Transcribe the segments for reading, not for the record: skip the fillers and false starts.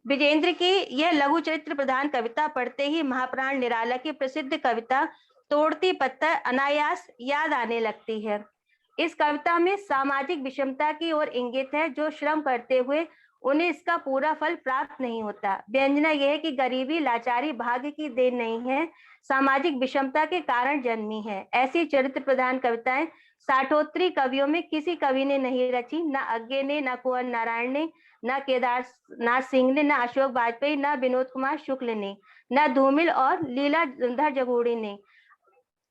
विजेंद्र की यह लघु चरित्र प्रधान कविता पढ़ते ही महाप्राण निराला की प्रसिद्ध कविता तोड़ती पत्थर अनायास याद आने लगती है। इस कविता में सामाजिक विषमता की ओर इंगित है, जो श्रम करते हुए उन्हें इसका पूरा फल प्राप्त नहीं होता। व्यंजना यह है कि गरीबी लाचारी भाग्य की देन नहीं है, सामाजिक विषमता के कारण जन्मी है। ऐसी चरित्र प्रधान कविताएं साठोत्तरी कवियों में किसी कवि ने नहीं रची, न अज्ञे ने, न कुंवर नारायण ने, न केदारनाथ सिंह ने, न अशोक वाजपेयी, न विनोद कुमार शुक्ल ने, न धूमिल और लीलाधर जगूड़ी ने।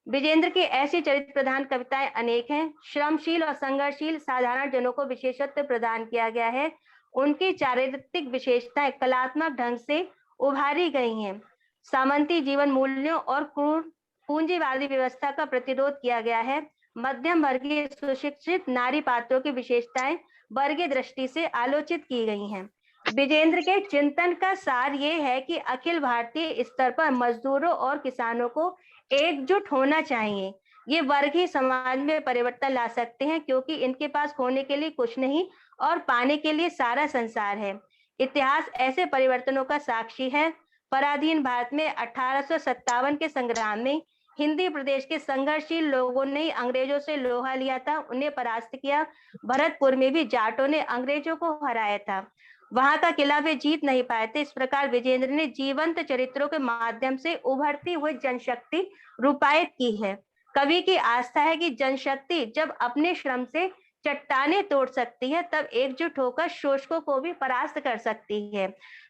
विजेंद्र की ऐसी चरित्र प्रधान कविताएं अनेक हैं। श्रमशील और संघर्षशील साधारण जनों को विशेषत्व प्रदान किया गया है। उनकी चारित्रिक विशेषताएं कलात्मक ढंग से उभारी गई हैं। सामंती जीवन मूल्यों और क्रूर पूंजीवादी व्यवस्था का प्रतिरोध किया गया है। मध्यम वर्गीय सुशिक्षित नारी पात्रों की विशेषताएं वर्गीय दृष्टि से आलोचित की गई हैं। विजेंद्र के चिंतन का सार ये है कि अखिल भारतीय स्तर पर मजदूरों और किसानों को एकजुट होना चाहिए। ये वर्ग ही समाज में परिवर्तन ला सकते हैं, क्योंकि इनके पास खोने के लिए कुछ नहीं और पाने के लिए सारा संसार है। इतिहास ऐसे परिवर्तनों का साक्षी है। पराधीन भारत में 1857 के संग्राम में हिंदी प्रदेश के संघर्षशील लोगों ने अंग्रेजों से लोहा लिया था, उन्हें परास्त किया। भरतपुर में भी जाटों ने अंग्रेजों को हराया था, वहां का किला वे जीत नहीं पाए थे। इस प्रकार विजेंद्र ने जीवंत चरित्रों के माध्यम से उभरती हुई जनशक्ति रूपायित की है। कवि की आस्था है कि जनशक्ति जब अपने श्रम से चट्टाने तोड़ सकती है, तब एकजुट होकर शोषकों को भी परास्त कर सकती है।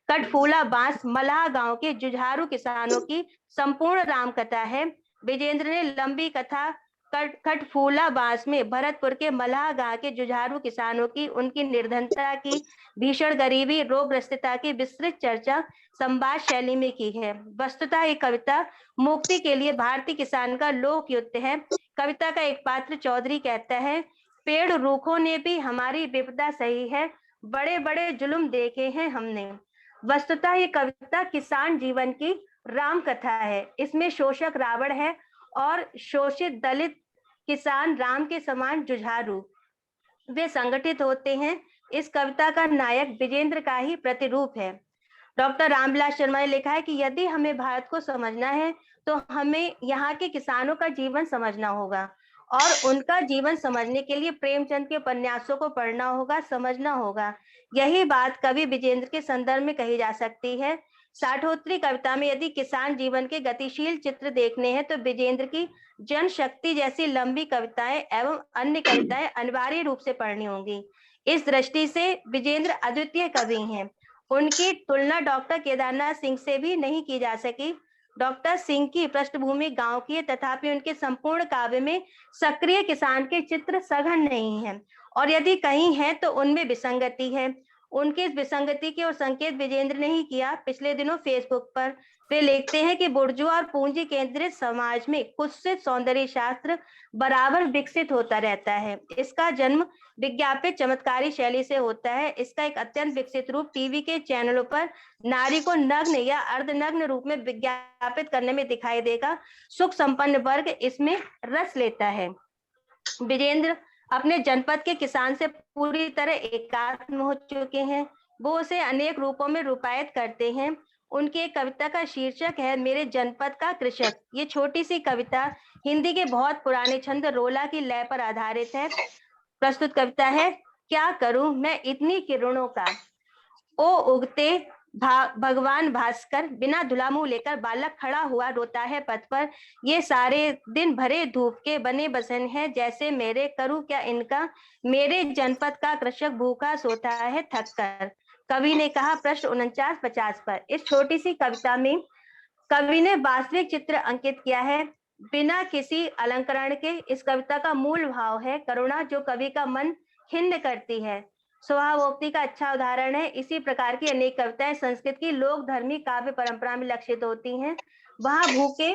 कटफूला बांस मलाह गांव के जुझारू किसानों की संपूर्ण रामकथा है। विजेंद्र ने लंबी कथा कटफूला बांस में भरतपुर के मलाह गांव के जुझारू किसानों की, उनकी निर्धनता की, भीषण गरीबी, रोगग्रस्तता की विस्तृत चर्चा संवाद शैली में की है। वस्तुतः ये कविता मुक्ति के लिए भारतीय किसान का लोक युद्ध है। कविता का एक पात्र चौधरी कहता है, पेड़ रूखों ने भी हमारी विपदा सही है, बड़े बड़े जुल्म देखे हैं हमने। वस्तुतः ये कविता किसान जीवन की राम कथा है। इसमें शोषक रावण है और शोषित दलित किसान राम के समान जुझारू, वे संगठित होते हैं। इस कविता का नायक विजेंद्र का ही प्रतिरूप है। डॉक्टर रामविलास शर्मा ने लिखा है कि यदि हमें भारत को समझना है तो हमें यहाँ के किसानों का जीवन समझना होगा, और उनका जीवन समझने के लिए प्रेमचंद के उपन्यासों को पढ़ना होगा, समझना होगा। यही बात कवि विजेंद्र के संदर्भ में कही जा सकती है। साठोत्तरी कविता में यदि किसान जीवन के गतिशील चित्र देखने हैं तो विजेंद्र की जनशक्ति जैसी लंबी कविताएं एवं अन्य कविताएं अनिवार्य रूप से पढ़नी होंगी। इस दृष्टि से विजेंद्र अद्वितीय कवि हैं। उनकी तुलना डॉक्टर केदारनाथ सिंह से भी नहीं की जा सकी। डॉक्टर सिंह की पृष्ठभूमि गांव की है, तथापि उनके संपूर्ण काव्य में सक्रिय किसान के चित्र सघन नहीं है, और यदि कहीं है तो उनमें विसंगति है। उनकी इस विसंगति की ओर संकेत विजेंद्र ने ही किया। पिछले दिनों फेसबुक पर वे लिखते हैं कि बुर्जुआ और पूंजी केंद्रित समाज में कुत्सित सौंदर्य शास्त्र बराबर विकसित होता रहता है। इसका जन्म विज्ञापित चमत्कारी शैली से होता है। इसका एक अत्यंत विकसित रूप टीवी के चैनलों पर नारी को नग्न या अर्धनग्न रूप में विज्ञापित करने में दिखाई देगा। सुख संपन्न वर्ग इसमें रस लेता है। विजेंद्र अपने जनपद के किसान से पूरी तरह एकात्म हो चुके हैं। वो उसे अनेक रूपों में रूपायित करते हैं। उनकी एक कविता का शीर्षक है मेरे जनपद का कृषक। ये छोटी सी कविता हिंदी के बहुत पुराने छंद रोला की लय पर आधारित है। प्रस्तुत कविता है, क्या करूं मैं इतनी किरणों का, ओ उगते भगवान भास्कर, बिना धुला मुंह लेकर बालक खड़ा हुआ रोता है पथ पर। ये सारे दिन भरे धूप के बने बसन है जैसे मेरे, करूं क्या इनका, मेरे जनपद का कृषक भूखा सोता है थक कर। कवि ने कहा पृष्ठ 49-50 पर। इस छोटी सी कविता में कवि ने वास्तविक चित्र अंकित किया है, बिना किसी अलंकरण के। इस कविता का मूल भाव है करुणा, जो कवि का मन खिन्न करती है। स्वभावोक्ति का अच्छा उदाहरण है। इसी प्रकार की अनेक कविताएं संस्कृत की लोक धर्मी काव्य परंपरा में लक्षित होती हैं। वहां भूखे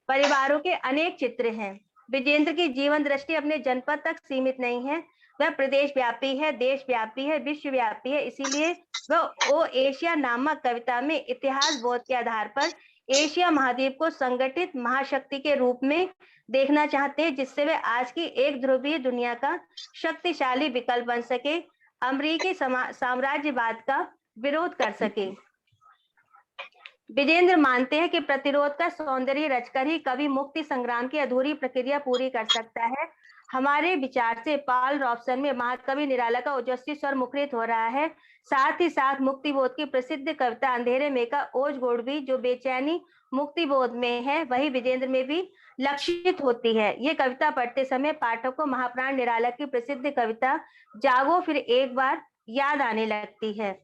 परिवारों के अनेक चित्र हैं। विजेंद्र की जीवन दृष्टि अपने जनपद तक सीमित नहीं है, वह प्रदेश व्यापी है, देश व्यापी है, विश्वव्यापी है। इसीलिए वह ओ एशिया नामक कविता में इतिहास बोध के आधार पर एशिया महाद्वीप को संगठित महाशक्ति के रूप में देखना चाहते हैं, जिससे वे आज की एक ध्रुवीय दुनिया का शक्तिशाली विकल्प बन सके, अमेरिकी साम्राज्यवाद का विरोध कर सके। विजेंद्र मानते हैं कि प्रतिरोध का सौंदर्य रचकर ही कवि मुक्ति संग्राम की अधूरी प्रक्रिया पूरी कर सकता है। हमारे विचार से पॉल रॉबसन में महाकवि निराला का ओजस्वी स्वर मुखरित हो रहा है। साथ ही साथ मुक्तिबोध की प्रसिद्ध कविता अंधेरे में का ओज गोड़वी जो बेचैनी मुक्तिबोध में है, वही विजेंद्र में भी लक्षित होती है। ये कविता पढ़ते समय पाठक को महाप्राण निराला की प्रसिद्ध कविता जागो फिर एक बार याद आने लगती है।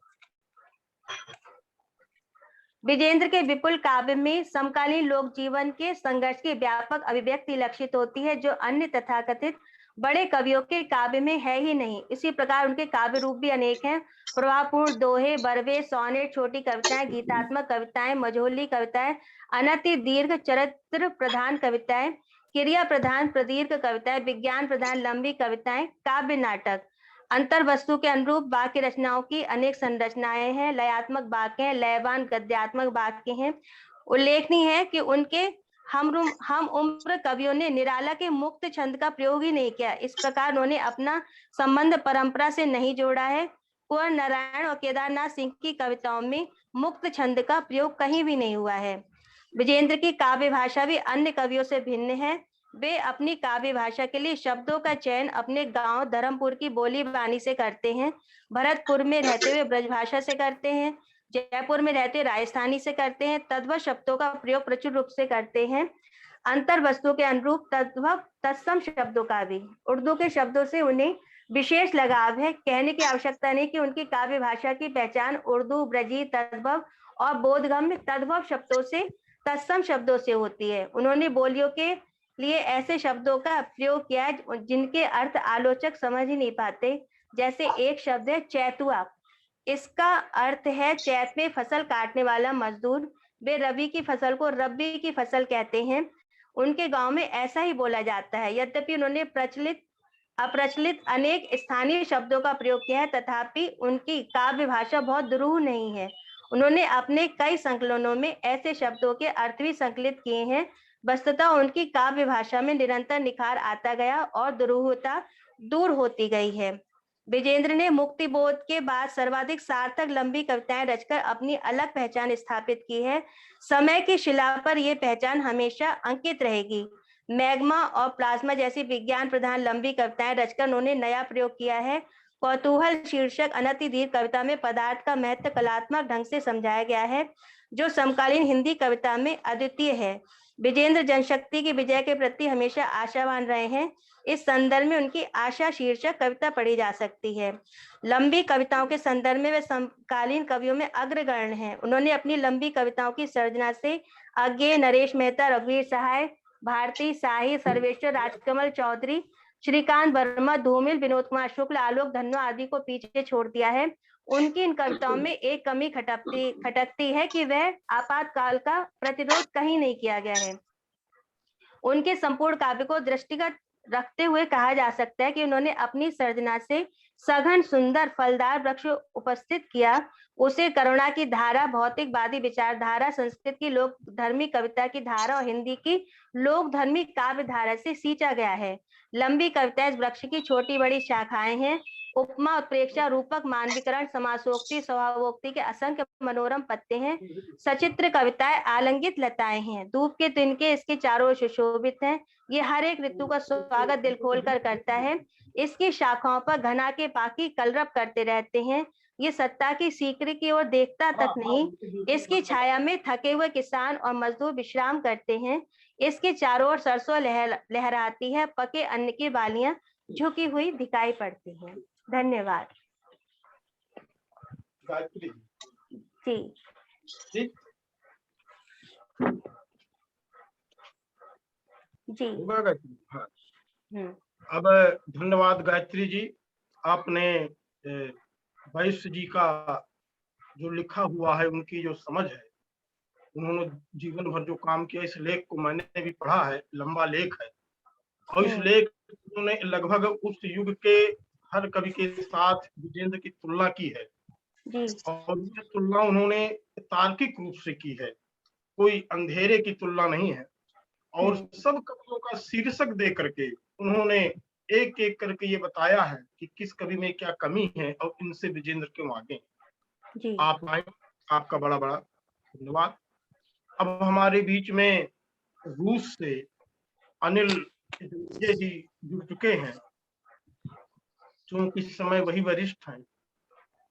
विजेंद्र के विपुल काव्य में समकालीन लोक जीवन के संघर्ष की व्यापक अभिव्यक्ति लक्षित होती है, जो अन्य तथाकथित बड़े कवियों के काव्य में है ही नहीं। इसी प्रकार उनके काव्य रूप भी अनेक हैं। प्रभावपूर्ण दोहे, बरवे, सोनेट, छोटी कविताएं, गीतात्मक कविताएं, मझोली कविताएं, अनति दीर्घ चरित्र प्रधान कविताएं, क्रिया प्रधान प्रदीर्घ कविताएं, विज्ञान प्रधान लंबी कविताएं, काव्य नाटक, अंतर वस्तु के अनुरूप वाक्य रचनाओं की अनेक संरचनाएं हैं, लयात्मक वाक्य हैं, लयवान गद्यात्मक वाक्य हैं। उल्लेखनीय है कि उनके हम उम्र कवियों ने निराला के मुक्त छंद का प्रयोग ही नहीं किया। इस प्रकार उन्होंने अपना संबंध परंपरा से नहीं जोड़ा है। कुंवर नारायण और केदारनाथ सिंह की कविताओं में मुक्त छंद का प्रयोग कहीं भी नहीं हुआ है। विजेंद्र की काव्य भाषा भी अन्य कवियों से भिन्न है। वे अपनी काव्य भाषा के लिए शब्दों का चयन अपने गांव धर्मपुर की बोली बानी से करते हैं, भरतपुर में रहते हुए ब्रजभाषा से करते हैं, जयपुर में रहते राजस्थानी से करते हैं। तद्भव शब्दों का प्रयोग प्रचुर रूप से करते हैं। अंतर वस्तु के अनुरूप तद्भव तत्सम शब्दों का भी। उर्दू के शब्दों से उन्हें विशेष लगाव है। कहने की आवश्यकता नहीं कि उनकी काव्य भाषा की पहचान उर्दू, ब्रजी, तद्भव और बोधगम्य तद्भव शब्दों से, तत्सम शब्दों से होती है। उन्होंने बोलियों के लिए ऐसे शब्दों का प्रयोग किया है जिनके अर्थ आलोचक समझ ही नहीं पाते। जैसे एक शब्द है चैतुआ, इसका अर्थ है चैत में फसल काटने वाला मजदूर। वे रबी की फसल को रब्बी की फसल कहते हैं। उनके गांव में ऐसा ही बोला जाता है। यद्यपि उन्होंने प्रचलित अप्रचलित अनेक स्थानीय शब्दों का प्रयोग किया है, तथापि उनकी काव्य भाषा बहुत दुरूह नहीं है। उन्होंने अपने कई संकलनों में ऐसे शब्दों के अर्थ भी संकलित किए हैं। वस्तुतः उनकी काव्य भाषा में निरंतर निखार आता गया और दुरूहता दूर होती गई है। विजेंद्र ने मुक्तिबोध के बाद सर्वाधिक सार्थक लंबी कविताएं रचकर अपनी अलग पहचान स्थापित की है। समय की शिला पर यह पहचान हमेशा अंकित रहेगी। मैग्मा और प्लाज्मा जैसी विज्ञान प्रधान लंबी कविताएं रचकर उन्होंने नया प्रयोग किया है। कौतूहल शीर्षक अनति दीर्घ कविता में पदार्थ का महत्व कलात्मक ढंग से समझाया गया है, जो समकालीन हिंदी कविता में अद्वितीय है। विजेंद्र जनशक्ति की विजय के प्रति हमेशा आशावान रहे हैं। इस संदर्भ में उनकी आशा शीर्षक कविता पढ़ी जा सकती है। लंबी कविताओं के संदर्भ में वे समकालीन कवियों में अग्रगण्य हैं। उन्होंने अपनी लंबी कविताओं की सर्जना से अज्ञेय, नरेश मेहता, रघुवीर सहाय, भारती शाही, सर्वेश्वर, राजकमल चौधरी, श्रीकांत वर्मा, धूमिल, विनोद कुमार शुक्ल, आलोक धन्नो आदि को पीछे छोड़ दिया है। उनकी इन कविताओं में एक कमी खटकती है कि वह आपातकाल का प्रतिरोध कहीं नहीं किया गया है। उनके संपूर्ण काव्य को दृष्टिगत रखते हुए कहा जा सकता है कि उन्होंने अपनी सर्जना से सघन, सुंदर, फलदार वृक्ष उपस्थित किया। उसे करुणा की धारा, भौतिकवादी विचारधारा, संस्कृत की लोक धर्मी कविता की धारा और हिंदी की लोक धर्मी काव्य धारा से सींचा गया है। लंबी कविताएं वृक्ष की छोटी बड़ी शाखाएं हैं। उपमा, उत्प्रेक्षा, रूपक, मानवीकरण, समासोक्ति, स्वभावोक्ति के असंख्य मनोरम पत्ते हैं। सचित्र कविताएं आलंगित लताएं हैं। धूप के तिनके इसके चारों ओर सुशोभित हैं। ये हर एक ऋतु का स्वागत दिल खोलकर करता है। इसकी शाखाओं पर घना के पाखी कलरव करते रहते हैं। ये सत्ता की सीकरी की ओर देखता तक नहीं। इसकी छाया में थके हुए किसान और मजदूर विश्राम करते हैं। इसके चारों ओर सरसों लहराती है। पके अन्न की बालियां झुकी हुई दिखाई पड़ती हैं। धन्यवाद जी। जी हाँ। अब धन्यवाद गायत्री जी, आपने वैश्य जी का जो लिखा हुआ है, उनकी जो समझ है, उन्होंने जीवन भर जो काम किया, इस लेख को मैंने भी पढ़ा है, लंबा लेख है। और इस लेख उन्होंने लगभग उस युग के हर कवि के साथ विजेंद्र की तुलना की है। और ये तुलना उन्होंने तार्किक रूप से की है, कोई अंधेरे की तुलना नहीं है। और सब कवियों का शीर्षक दे करके उन्होंने एक एक करके ये बताया है कि किस कवि में क्या कमी है और इनसे विजेंद्र क्यों आगे। आप आए, आपका बड़ा बड़ा धन्यवाद। अब हमारे बीच में रूस से अनिल विजय जी जुड़ चुके हैं, क्योंकि इस समय वही वरिष्ठ हैं।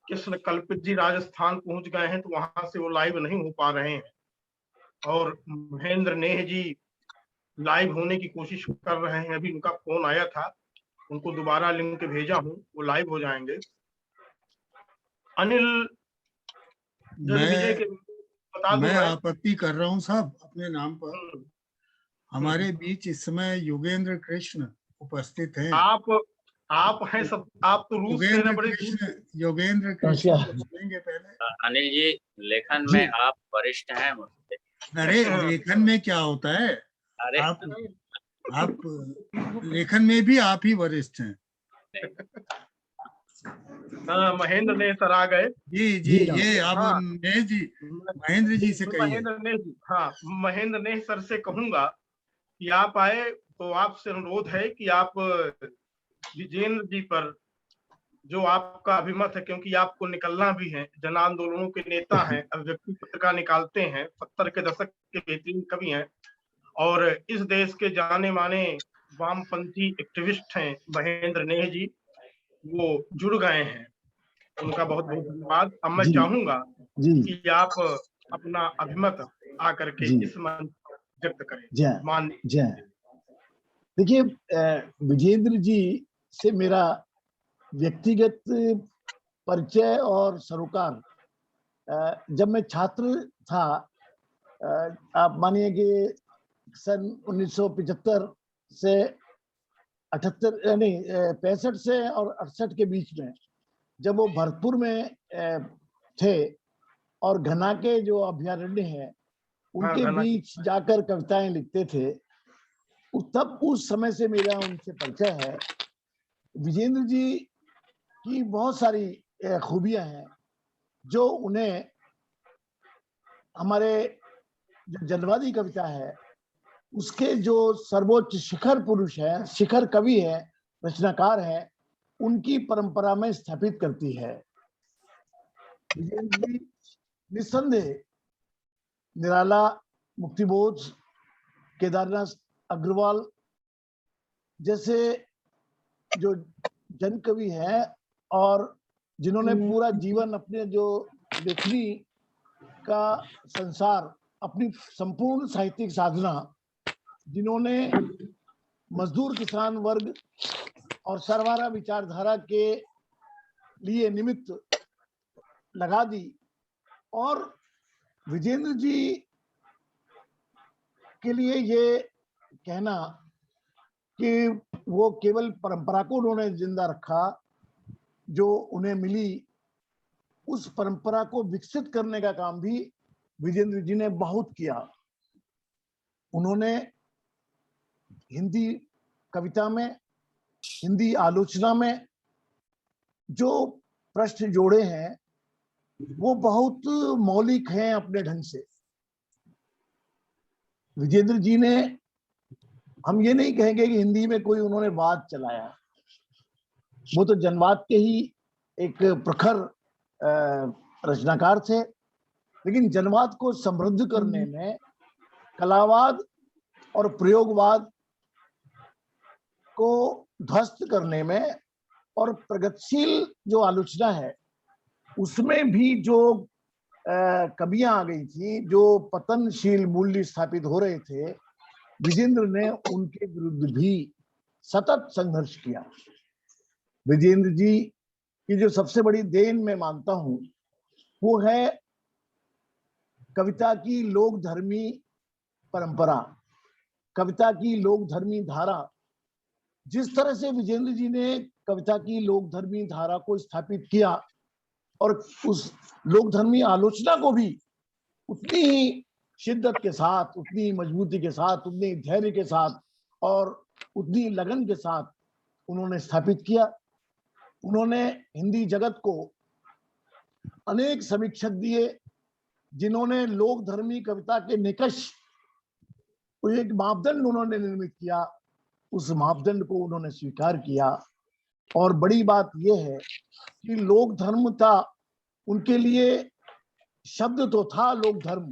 कृष्ण कल्पित जी राजस्थान पहुंच गए हैं, तो वहां से वो लाइव नहीं हो पा रहे हैं, और महेंद्र नेह जी लाइव होने की कोशिश कर रहे हैं। अभी उनका फोन आया था, उनको दोबारा लिंक भेजा हूं, वो लाइव हो जाएंगे। अनिल जन्मेजय के बता दूं मैं मैं। आपत्ति कर रहा हूँ साहब अपने नाम पर। हमारे बीच इस समय योगेंद्र कृष्ण उपस्थित हैं। आप हैं सब, आप तो रूस से ना, बड़े दूर। योगेंद्र कृष्ण बोलेंगे पहले। अनिल जी, लेखन में आप वरिष्ठ हैं मुझसे। अरे लेखन में क्या होता है, अरे आप लेखन में भी आप ही वरिष्ठ हैं। हाँ, महेंद्र नेह सर आ गए। जी ये आप हाँ, महेंद्र जी से कहिए। महेंद्र नेह जी, हाँ, महेंद्र नेह सर से कहूंगा कि आप आए, तो आपसे अनुरोध है कि आप विजेंद्र जी पर जो आपका अभिमत है, क्योंकि आपको निकलना भी है, जन आंदोलनों के नेता हैं, अभिव्यक्ति पत्रिका निकालते हैं, 70 के दशक के बेहतरीन कवि हैं, और इस देश के जाने माने वामपंथी एक्टिविस्ट हैं महेंद्र नेह जी, वो जुड़ गए हैं। उनका बहुत बहुत धन्यवाद। अब मैं चाहूंगा कि आप अपना अभिमत आकर के इस मंच पर व्यक्त करें। माननीय देखिए, विजेंद्र जी से मेरा व्यक्तिगत परिचय और सरोकार जब मैं छात्र था, आप मानिए कि सन 1975 से 78 नहीं 65 से और 68 के बीच में, जब वो भरतपुर में थे और घना के जो अभयारण्य है उनके बीच जाकर कविताएं लिखते थे, तब उस समय से मेरा उनसे परिचय है। विजेंद्र जी की बहुत सारी खूबियां हैं जो उन्हें हमारे जो जनवादी कविता है उसके जो सर्वोच्च शिखर पुरुष है, शिखर कवि है, रचनाकार है, उनकी परंपरा में स्थापित करती है। विजेंद्र जी निस्संदेह निराला, मुक्तिबोध, केदारनाथ अग्रवाल जैसे जो जन कवि है, और जिन्होंने पूरा जीवन अपने जो लेखनी का संसार, अपनी संपूर्ण साहित्यिक साधना, जिन्होंने मजदूर किसान वर्ग और सर्वहारा विचारधारा के लिए निमित्त लगा दी। और विजेंद्र जी के लिए ये कहना कि वो केवल परंपरा को उन्होंने जिंदा रखा जो उन्हें मिली, उस परंपरा को विकसित करने का काम भी विजेंद्र जी ने बहुत किया। उन्होंने हिंदी कविता में, हिंदी आलोचना में जो प्रश्न जोड़े हैं वो बहुत मौलिक हैं अपने ढंग से। विजेंद्र जी ने, हम ये नहीं कहेंगे कि हिंदी में कोई उन्होंने वाद चलाया, वो तो जनवाद के ही एक प्रखर रचनाकार थे, लेकिन जनवाद को समृद्ध करने में, कलावाद और प्रयोगवाद को ध्वस्त करने में, और प्रगतिशील जो आलोचना है उसमें भी जो कमियां आ गई थी, जो पतनशील मूल्य स्थापित हो रहे थे, विजेंद्र ने उनके विरुद्ध भी सतत संघर्ष किया। विजेंद्र जी की जो सबसे बड़ी देन मैं मानता हूं वो है कविता की लोक धर्मी परंपरा, कविता की लोक धर्मी धारा। जिस तरह से विजेंद्र जी ने कविता की लोक धर्मी धारा को स्थापित किया और उस लोक धर्मी आलोचना को भी उतनी ही शिद्दत के साथ, उतनी मजबूती के साथ, उतनी धैर्य के साथ और उतनी लगन के साथ उन्होंने स्थापित किया। उन्होंने हिंदी जगत को अनेक समीक्षक दिए जिन्होंने लोक धर्मी कविता के निकष, एक मापदंड उन्होंने निर्मित किया, उस मापदंड को उन्होंने स्वीकार किया। और बड़ी बात यह है कि लोक धर्म था, उनके लिए शब्द तो था लोक धर्म,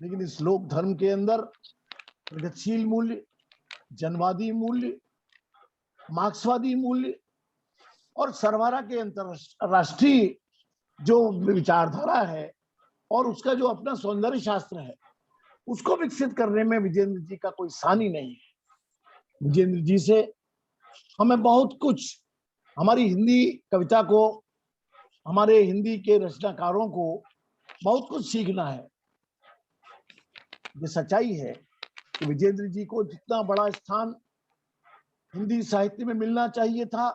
लेकिन इस लोक धर्म के अंदर प्रगतिशील मूल्य, जनवादी मूल्य, मार्क्सवादी मूल्य और सर्वहारा के अंतरराष्ट्रीय जो विचारधारा है और उसका जो अपना सौंदर्य शास्त्र है, उसको विकसित करने में विजेंद्र जी का कोई सानी नहीं है। विजेंद्र जी से हमें बहुत कुछ, हमारी हिंदी कविता को, हमारे हिंदी के रचनाकारों को बहुत कुछ सीखना है। ये सच्चाई है कि विजेंद्र जी को जितना बड़ा स्थान हिंदी साहित्य में मिलना चाहिए था,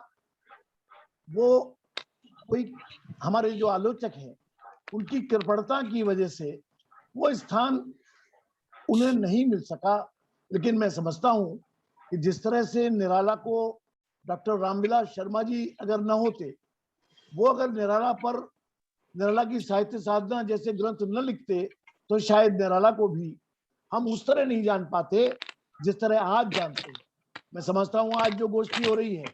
वो कोई हमारे जो आलोचक हैं उनकी कृपणता की वजह से वो स्थान उन्हें नहीं मिल सका। लेकिन मैं समझता हूं कि जिस तरह से निराला को डॉक्टर रामविलास शर्मा जी अगर न होते, वो अगर निराला की साहित्य साधना जैसे ग्रंथ न लिखते, तो शायद निराला को भी हम उस तरह नहीं जान पाते जिस तरह आज जानते हैं। मैं समझता हूँ आज जो गोष्ठी हो रही है,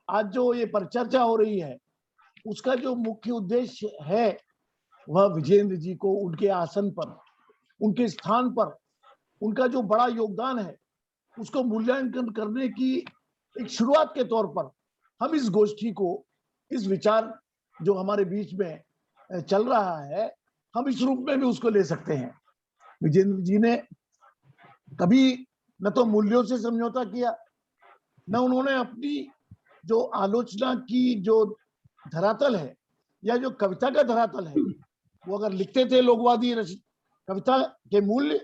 आज जो ये परिचर्चा हो रही है, उसका जो मुख्य उद्देश्य है वह विजेंद्र जी को उनके आसन पर, उनके स्थान पर, उनका जो बड़ा योगदान है उसको मूल्यांकन करने की एक शुरुआत के तौर पर हम इस गोष्ठी को, इस विचार जो हमारे बीच में चल रहा है, हम इस रूप में भी उसको ले सकते हैं। विजेंद्र जी ने कभी न तो मूल्यों से समझौता किया, न उन्होंने अपनी जो आलोचना की जो धरातल है या जो कविता का धरातल है, वो अगर लिखते थे लोकवादी कविता के मूल्य,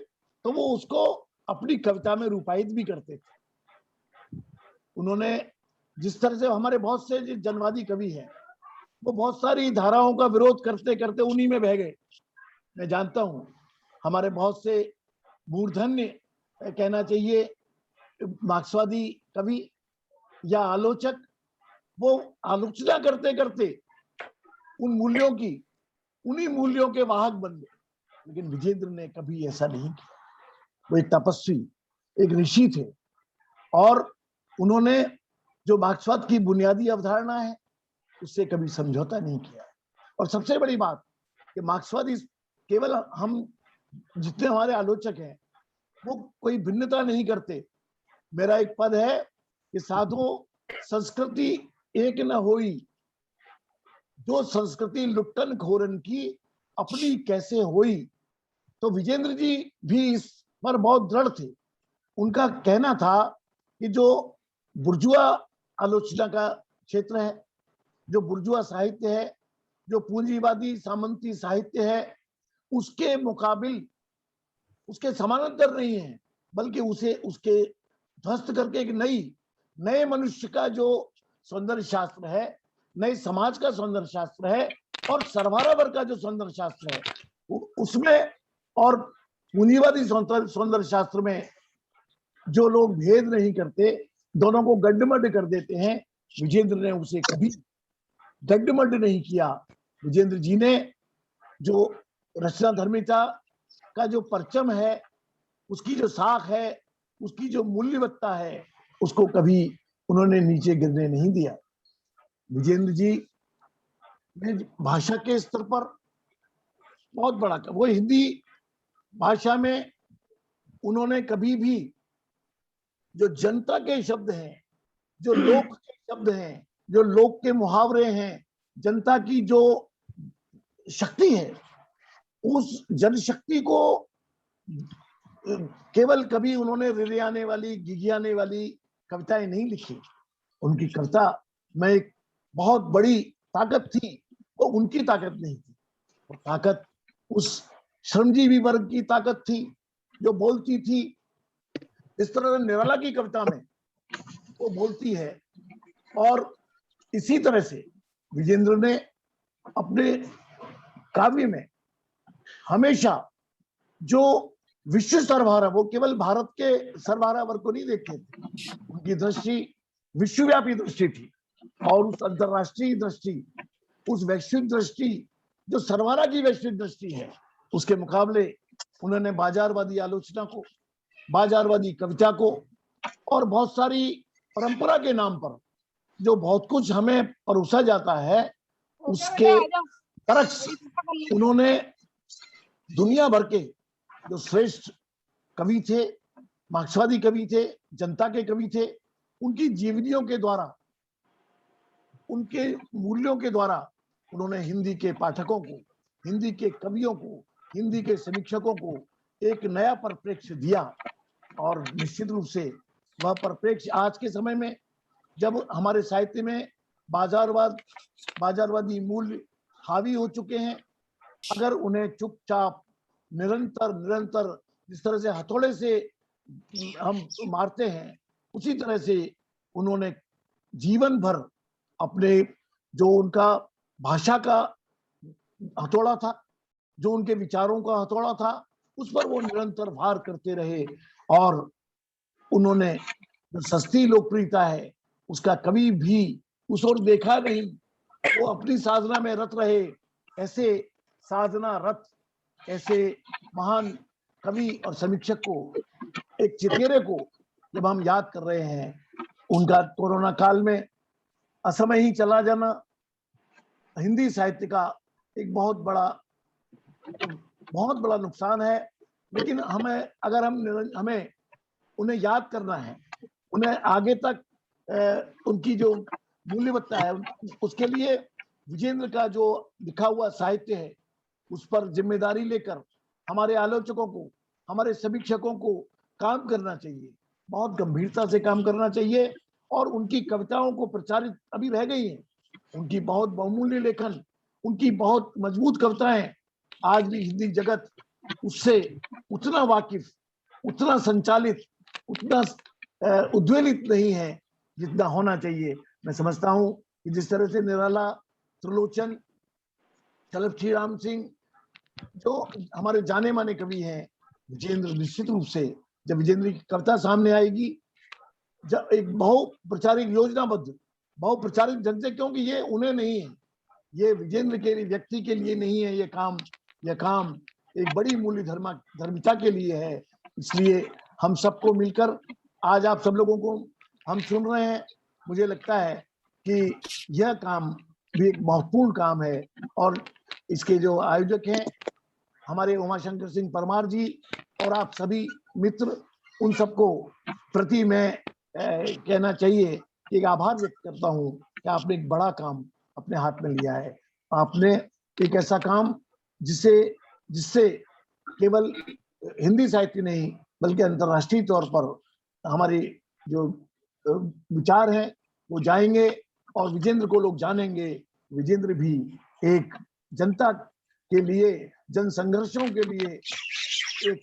तो वो उसको अपनी कविता में रूपायित भी करते थे। उन्होंने जिस तरह से हमारे बहुत से जनवादी कवि हैं, वो बहुत सारी धाराओं का विरोध करते करते उन्हीं में बह गए। मैं जानता हूं हमारे बहुत से मूर्धन्य कहना चाहिए मार्क्सवादी कवि या आलोचक, वो आलोचना करते करते उन मूल्यों की, उन्हीं मूल्यों के वाहक बन गए। लेकिन विजेंद्र ने कभी ऐसा नहीं किया। वो एक तपस्वी, एक ऋषि थे और उन्होंने जो मार्क्सवाद की बुनियादी अवधारणा है उससे कभी समझौता नहीं किया। और सबसे बड़ी बात कि मार्क्सवादी केवल हम जितने हमारे आलोचक हैं वो कोई भिन्नता नहीं करते। मेरा एक पद है कि साधो संस्कृति एक न होई, जो संस्कृति लुट्टन खोरन की अपनी कैसे होई। तो विजेंद्र जी भी इस पर बहुत दृढ़ थे। उनका कहना था कि जो बुर्जुआ आलोचना का क्षेत्र है, जो बुर्जुआ साहित्य है, जो पूंजीवादी सामंती साहित्य है, उसके मुकाबिल, उसके समानांतर नहीं है, बल्कि उसे उसके ध्वस्त करके एक नए मनुष्य का जो सौंदर्य शास्त्र है, नए समाज का सौंदर्य शास्त्र है और सर्वहारा वर्ग का जो सौंदर्य शास्त्र है, उसमें और पूंजीवादी सौंदर्य शास्त्र में जो लोग भेद नहीं करते, दोनों को गड्ढमड्ढ कर देते हैं, विजेंद्र ने उसे कभी गड्ढमड्ढ नहीं किया। विजेंद्र जी ने जो रचना धर्मिता का जो परचम है, उसकी जो साख है, उसकी जो मूल्यवत्ता है, उसको कभी उन्होंने नीचे गिरने नहीं दिया। विजेंद्र जी ने भाषा के स्तर पर बहुत बड़ा, वो हिंदी भाषा में उन्होंने कभी भी जो जनता के शब्द हैं, जो लोक के शब्द हैं, जो लोक के मुहावरे हैं, जनता की जो शक्ति है, उस जनशक्ति को केवल कभी उन्होंने रिरियाने वाली, गिगियाने वाली कविताएं नहीं लिखी। उनकी कविता में एक बहुत बड़ी ताकत थी, वो उनकी ताकत नहीं थी। वो ताकत उस श्रमजीवी वर्ग की ताकत थी जो बोलती थी। इस तरह निराला की कविता में वो बोलती है। और इसी तरह से विजेंद्र ने अपने काव्य में हमेशा जो विश्व सर्वहारा, वो केवल भारत के सर्वहारा वर्ग को नहीं देखते थे, उनकी दृष्टि विश्वव्यापी दृष्टि थी। और उस अंतरराष्ट्रीय दृष्टि, उस वैश्विक दृष्टि जो सर्वहारा की वैश्विक दृष्टि है, उसके मुकाबले उन्होंने बाजारवादी आलोचना को, बाजारवादी कविता को और बहुत सारी परंपरा के नाम पर जो बहुत कुछ हमें परोसा जाता है, उसके तरक्ष उन्होंने दुनिया भर के जो श्रेष्ठ कवि थे, मार्क्सवादी कवि थे, जनता के कवि थे, उनकी जीवनियों के द्वारा, उनके मूल्यों के द्वारा उन्होंने हिंदी के पाठकों को, हिंदी के कवियों को, हिंदी के समीक्षकों को एक नया परिप्रेक्ष्य दिया। और निश्चित रूप से वह परिप्रेक्ष्य आज के समय में, जब हमारे साहित्य में बाजारवादी मूल्य हावी हो चुके हैं, अगर उन्हें चुपचाप निरंतर जिस तरह से हथौड़े से हम मारते हैं, उसी तरह से उन्होंने जीवन भर अपने जो उनका भाषा का हथौड़ा था, जो उनके विचारों का हथौड़ा था, उस पर वो निरंतर वार करते रहे। और उन्होंने जो सस्ती लोकप्रियता है उसका कभी भी उस ओर देखा नहीं, वो अपनी साधना में रत रहे। ऐसे साधना रत, ऐसे महान कवि और समीक्षक को, एक चितेरे को जब हम याद कर रहे हैं, उनका कोरोना काल में असमय ही चला जाना हिंदी साहित्य का एक बहुत बड़ा नुकसान है। लेकिन हमें उन्हें याद करना है, उन्हें आगे तक उनकी जो मूल्यवत्ता है, उसके लिए विजेंद्र का जो लिखा हुआ साहित्य है उस पर जिम्मेदारी लेकर हमारे आलोचकों को, हमारे समीक्षकों को काम करना चाहिए, बहुत गंभीरता से काम करना चाहिए। और उनकी कविताओं को प्रचारित अभी रह गई हैं, उनकी बहुत बहुमूल्य लेखन, उनकी बहुत मजबूत कविताएं आज भी हिंदी जगत उससे उतना वाकिफ, उतना संचालित, उतना उद्वेलित नहीं है जितना होना चाहिए। मैं समझता हूं कि जिस तरह से निराला, त्रिलोचन, तलब श्री राम सिंह जो हमारे जाने माने कवि हैं, विजेंद्र निश्चित रूप से, जब विजेंद्र की कविता सामने आएगी, जब एक बहुप्रचारिक योजनाबद्ध बहुप्रचारिक ढंग से, क्योंकि ये उन्हें नहीं है, ये विजेंद्र के व्यक्ति के लिए नहीं है, ये काम एक बड़ी मूल्य धर्मिता के लिए है। इसलिए हम सबको मिलकर, आज आप सब लोगों को हम सुन रहे हैं, मुझे लगता है कि यह काम भी एक महत्वपूर्ण काम है। और इसके जो आयोजक हैं हमारे उमाशंकर सिंह परमार जी और आप सभी मित्र, उन सबको प्रति मैं कहना चाहिए कि एक आभार व्यक्त करता हूं कि आपने एक बड़ा काम अपने हाथ में लिया है। आपने एक ऐसा काम जिससे केवल हिंदी साहित्य नहीं बल्कि अंतर्राष्ट्रीय तौर पर हमारे जो विचार हैं वो जाएंगे और विजेंद्र को लोग जानेंगे। विजेंद्र भी एक जनता के लिए, जन संघर्षों के लिए एक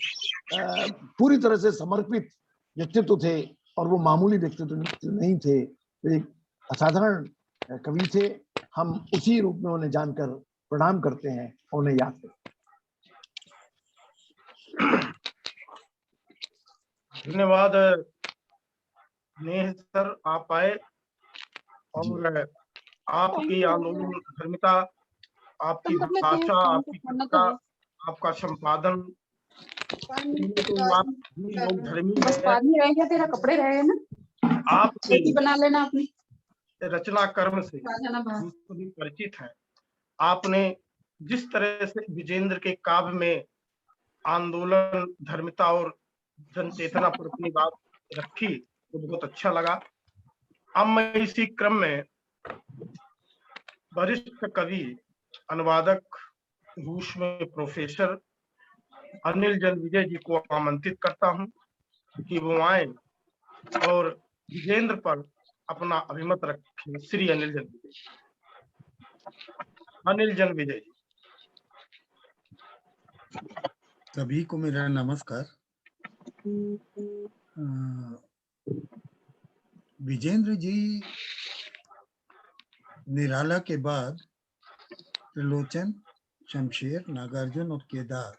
पूरी तरह से समर्पित व्यक्तित्व थे और वो मामूली व्यक्तित्व नहीं थे, एक असाधारण कवि थे। हम उसी रूप में उन्हें जानकर प्रणाम करते हैं, उन्हें याद करते हैं। धन्यवाद नेह सर, आप आए और आपकी आंदोलन धर्मिता, आपकी भाषा, आपकी कविता, आपका संपादन, तो आप लोग धर्मी है। तेरा कपड़े रहे ना, आपकी बना लेना अपनी रचना कर्म से हम सभी परिचित हैं। आपने जिस तरह से विजेंद्र के काव्य में आंदोलन, धर्मिता और जन चेतना पर अपनी बात रखी तो बहुत अच्छा लगा। अब मैं इसी क्रम में वरिष्ठ कवि, अनुवादक, रूस में प्रोफेसर अनिल जन्मविजय जी को आमंत्रित करता हूं कि वो आए और विजेंद्र पर अपना अभिमत रखें। श्री अनिल जन्मविजय जी। सभी को मेरा नमस्कार। विजेंद्र जी निराला के बाद त्रिलोचन, शमशेर, नागार्जुन और केदार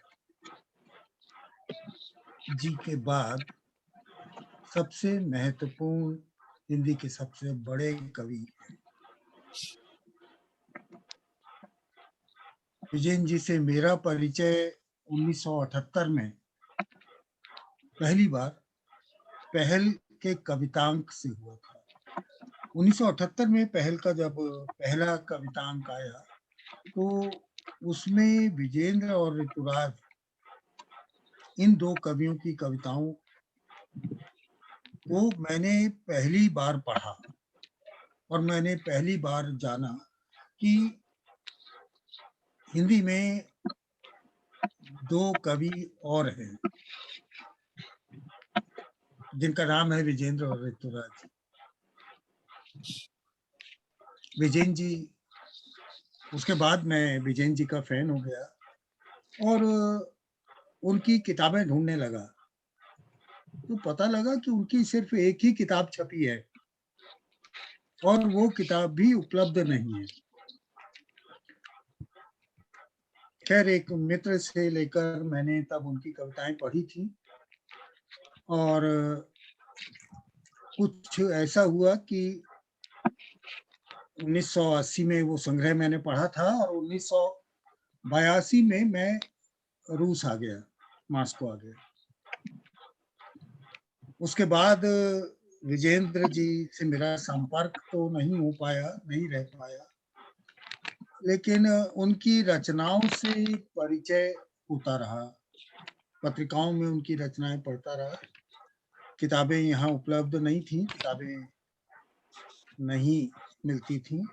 जी के बाद सबसे महत्वपूर्ण हिंदी के सबसे बड़े कवि हैं। विजेंद्र जी से मेरा परिचय 1978 में पहली बार पहल के कवितांक से हुआ था। 1978 में पहल का जब पहला कवितांक आया तो उसमें विजेंद्र और ऋतुराज इन दो कवियों की कविताओं को मैंने पहली बार पढ़ा और मैंने पहली बार जाना कि हिंदी में दो कवि और हैं जिनका नाम है विजेंद्र और ऋतुराज। विजेंद्र जी, उसके बाद मैं विजेंद्र जी का फैन हो गया और उनकी किताबें ढूंढने लगा तो पता लगा कि उनकी सिर्फ एक ही किताब छपी है और वो किताब भी उपलब्ध नहीं है। खैर, एक मित्र से लेकर मैंने तब उनकी कविताएं पढ़ी थी और कुछ ऐसा हुआ कि 1980 में वो संग्रह मैंने पढ़ा था और 1982 में मैं रूस आ गया, मॉस्को आ गया। उसके बाद विजेंद्र जी से मेरा संपर्क तो नहीं हो पाया, नहीं रह पाया, लेकिन उनकी रचनाओं से परिचय होता रहा। पत्रिकाओं में उनकी रचनाएं पढ़ता रहा। किताबें यहाँ उपलब्ध नहीं थी, किताबें नहीं मिलती थी।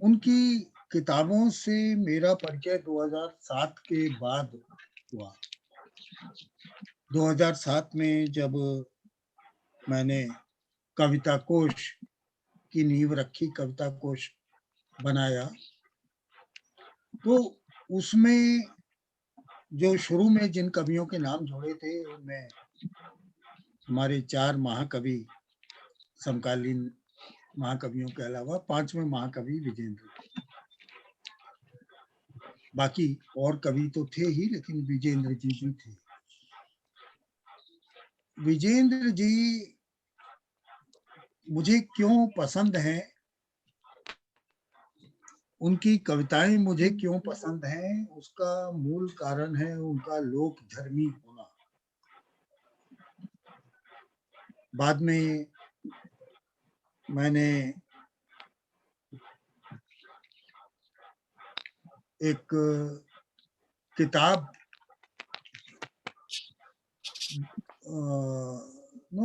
उनकी किताबों से मेरा परिचय 2007 के बाद हुआ। 2007 में जब मैंने कविता कोश की नींव रखी, कविता कोश बनाया, तो उसमें जो शुरू में जिन कवियों के नाम जोड़े थे उनमें हमारे 4 महाकवि, समकालीन महाकवियों के अलावा 5वें महाकवि विजेंद्र। बाकी और कवि तो थे ही, लेकिन विजेंद्र जी भी थे। विजेंद्र जी मुझे क्यों पसंद हैं, उनकी कविताएं मुझे क्यों पसंद हैं, उसका मूल कारण है उनका लोकधर्मी होना। बाद में मैंने एक किताब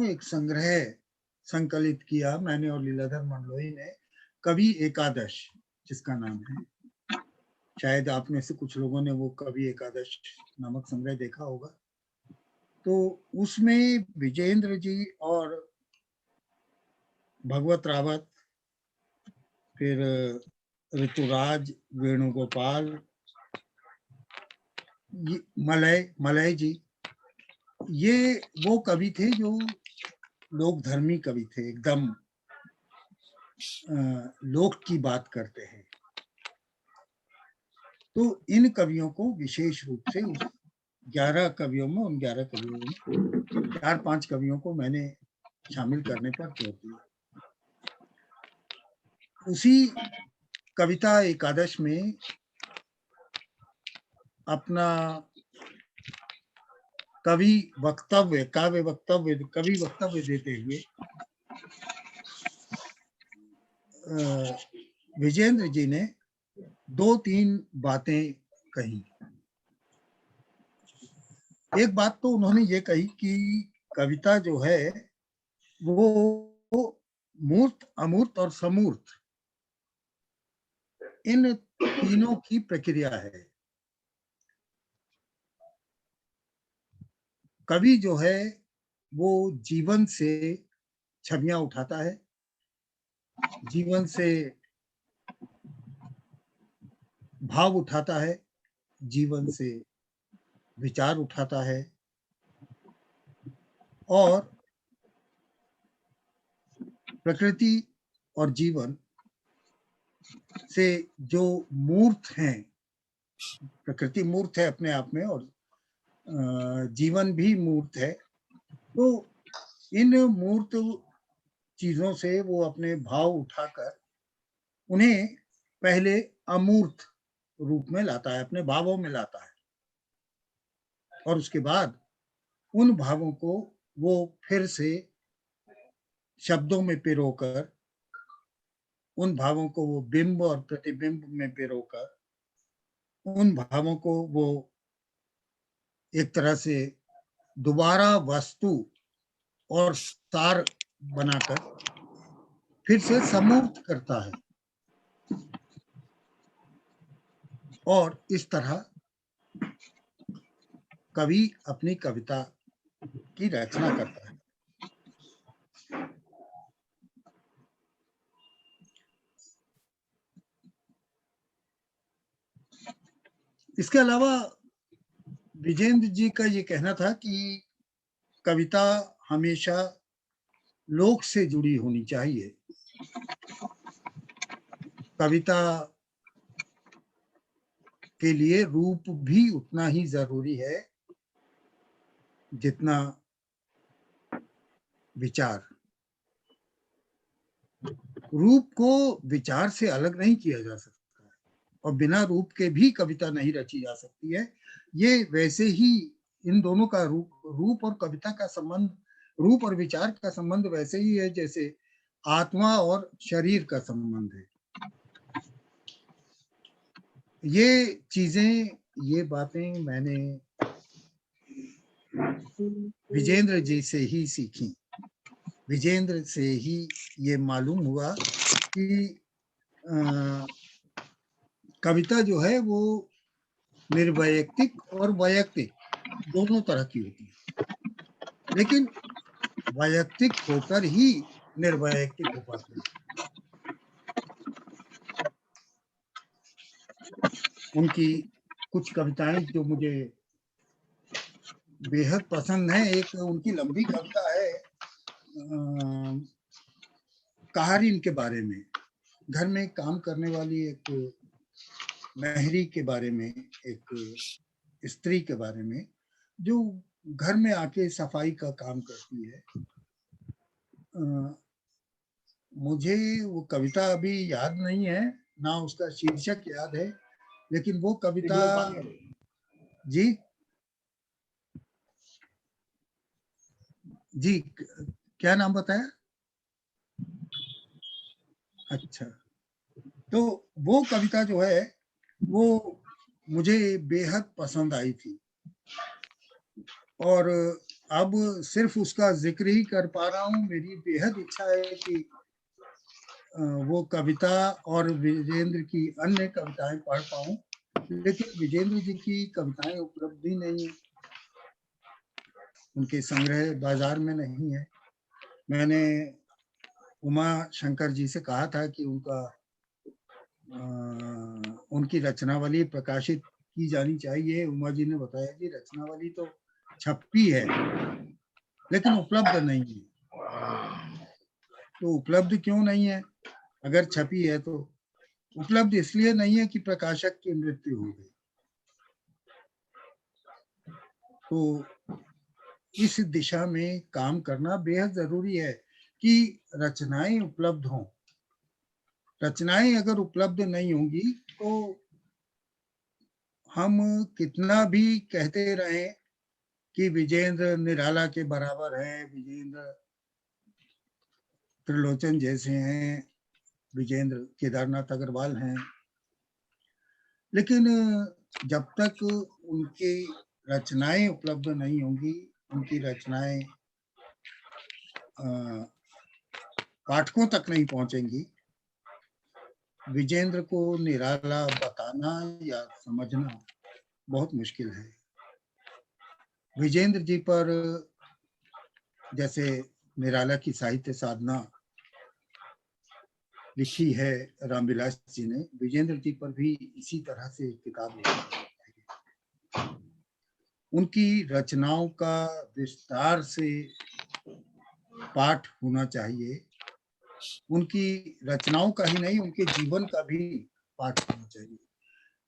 एक संग्रह संकलित किया मैंने और लीलाधर मंडलोई ने, कवि एकादश जिसका नाम है। शायद आप में से कुछ लोगों ने वो कवि एकादश नामक संग्रह देखा होगा। तो उसमें विजेंद्र जी और भगवत रावत, फिर ऋतुराज, वेणुगोपाल, मलय जी, ये वो कवि थे जो लोकधर्मी कवि थे, एकदम लोक की बात करते हैं। तो इन कवियों को विशेष रूप से उस 11 कवियों में, उन 11 कवियों में 4-5 कवियों को मैंने शामिल करने पर जोर दिया। उसी कविता एकादश में अपना कवि वक्तव्य देते हुए विजेंद्र जी ने 2-3 बातें कही। एक बात तो उन्होंने ये कही कि कविता जो है वो मूर्त, अमूर्त और समूर्त, इन तीनों की प्रक्रिया है। कवि जो है वो जीवन से छवियां उठाता है, जीवन से भाव उठाता है, जीवन से विचार उठाता है और प्रकृति और जीवन से जो मूर्त हैं, प्रकृति मूर्त है अपने आप में और जीवन भी मूर्त है, तो इन मूर्त चीजों से वो अपने भाव उठाकर उन्हें पहले अमूर्त रूप में लाता है, अपने भावों में लाता है, और उसके बाद उन भावों को वो फिर से शब्दों में पिरोकर, उन भावों को वो बिंब और प्रतिबिंब में पिरोकर उन भावों को वो एक तरह से दोबारा वस्तु और सार बनाकर फिर से समूर्त करता है, और इस तरह कवि अपनी कविता की रचना करता है। इसके अलावा विजेंद्र जी का ये कहना था कि कविता हमेशा लोक से जुड़ी होनी चाहिए। कविता के लिए रूप भी उतना ही जरूरी है जितना विचार। रूप को विचार से अलग नहीं किया जा सकता, और बिना रूप के भी कविता नहीं रची जा सकती है। ये वैसे ही इन दोनों का रूप और कविता का संबंध, रूप और विचार का संबंध वैसे ही है जैसे आत्मा और शरीर का संबंध है। ये चीजें, ये बातें मैंने विजेंद्र जी से ही सीखी। विजेंद्र से ही ये मालूम हुआ कि कविता जो है वो निर्वैयक्तिक और वैयक्तिक दोनों तरह की होती है, लेकिन वैयक्तिक होकर ही निर्वैयक्तिक हो पाती है। उनकी कुछ कविताएं जो मुझे बेहद पसंद है, एक उनकी लंबी कविता है कहारिन के बारे में, घर में काम करने वाली एक महरी के बारे में, एक स्त्री के बारे में जो घर में आके सफाई का काम करती है। मुझे वो कविता अभी याद नहीं है, ना उसका शीर्षक याद है, लेकिन वो कविता जी जी क्या नाम बताया? अच्छा, तो वो कविता जो है वो मुझे बेहद पसंद आई थी, और अब सिर्फ उसका जिक्र ही कर पा रहा हूँ। मेरी बेहद इच्छा है कि वो कविता और विजेंद्र की अन्य कविताएं पढ़ पाऊं, लेकिन विजेंद्र जी की कविताएं उपलब्ध ही नहीं है, उनके संग्रह बाजार में नहीं है। मैंने उमा शंकर जी से कहा था कि उनकी रचनावली प्रकाशित की जानी चाहिए। उमा जी ने बताया कि रचनावली तो छपी है लेकिन उपलब्ध नहीं है। तो उपलब्ध क्यों नहीं है? अगर छपी है तो उपलब्ध इसलिए नहीं है कि प्रकाशक की मृत्यु हो गई। तो इस दिशा में काम करना बेहद जरूरी है कि रचनाएं उपलब्ध हों। रचनाएं अगर उपलब्ध नहीं होंगी तो हम कितना भी कहते रहे कि विजेंद्र निराला के बराबर है, विजेंद्र त्रिलोचन जैसे हैं, विजेंद्र केदारनाथ अग्रवाल हैं, लेकिन जब तक उनकी रचनाएं उपलब्ध नहीं होंगी, उनकी रचनाएं पाठकों तक नहीं पहुंचेंगी, विजेंद्र को निराला बताना या समझना बहुत मुश्किल है। विजेंद्र जी पर जैसे निराला की साहित्य साधना लिखी है रामविलास जी ने, विजेंद्र जी पर भी इसी तरह से किताब लिखी। उनकी रचनाओं का विस्तार से पाठ होना चाहिए। उनकी रचनाओं का ही नहीं, उनके जीवन का भी पाठ होना चाहिए।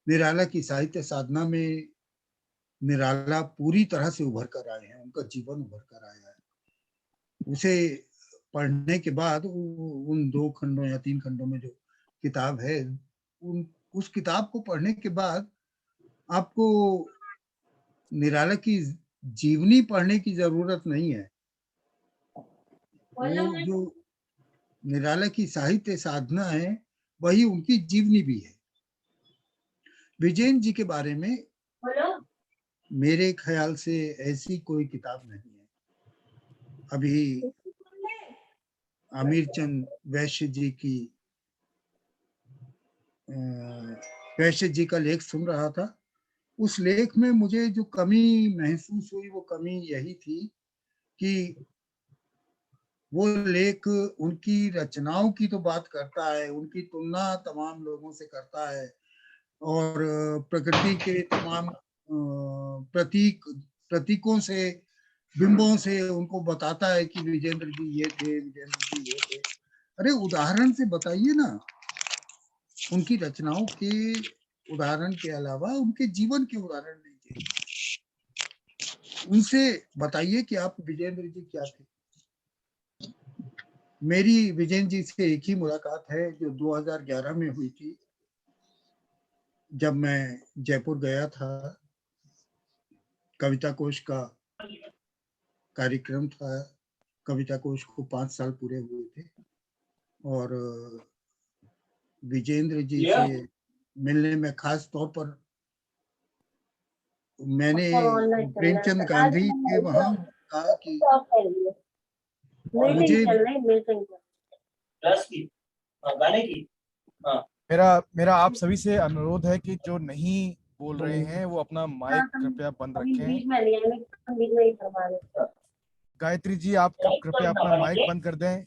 निराला की साहित्य साधना में निराला पूरी तरह से उभर कर आए हैं, उनका जीवन उभर कर आया है। उसे पढ़ने के बाद उन 2 खंडों या 3 खंडों में जो किताब है, उस किताब को पढ़ने के बाद आपको निराला की जीवनी पढ़ने की जरूरत नहीं है। वो जो निराला की साहित्य साधना है वही उनकी जीवनी भी है। विजयन जी के बारे में मेरे ख्याल से ऐसी कोई किताब नहीं है। अभी आमिर चंद वैश्य जी की वैश्य जी का लेख सुन रहा था। उस लेख में मुझे जो कमी महसूस हुई वो कमी यही थी कि वो लेख उनकी रचनाओं की तो बात करता है, उनकी तुलना तमाम लोगों से करता है और प्रकृति के तमाम प्रतीकों से, बिंबों से उनको बताता है कि विजेंद्र जी ये थे, विजेंद्र जी ये थे। अरे उदाहरण से बताइए ना, उनकी रचनाओं के उदाहरण के अलावा उनके जीवन के उदाहरण दीजिए, उनसे बताइए कि आप विजेंद्र जी क्या थे। मेरी विजेंद्र जी से एक ही मुलाकात है जो 2011 में हुई थी, जब मैं जयपुर गया था। कविता कोश का कार्यक्रम था, कविता कोश को 5 साल पूरे हुए थे और विजेंद्र जी से मिलने में खास तौर पर मैंने प्रेमचंद गांधी के वहां कहा कि मुझे मेरा मेरा आप सभी से अनुरोध है कि जो नहीं बोल रहे हैं वो अपना माइक कृपया बंद रखें। गायत्री जी आप कृपया अपना माइक बंद कर दें।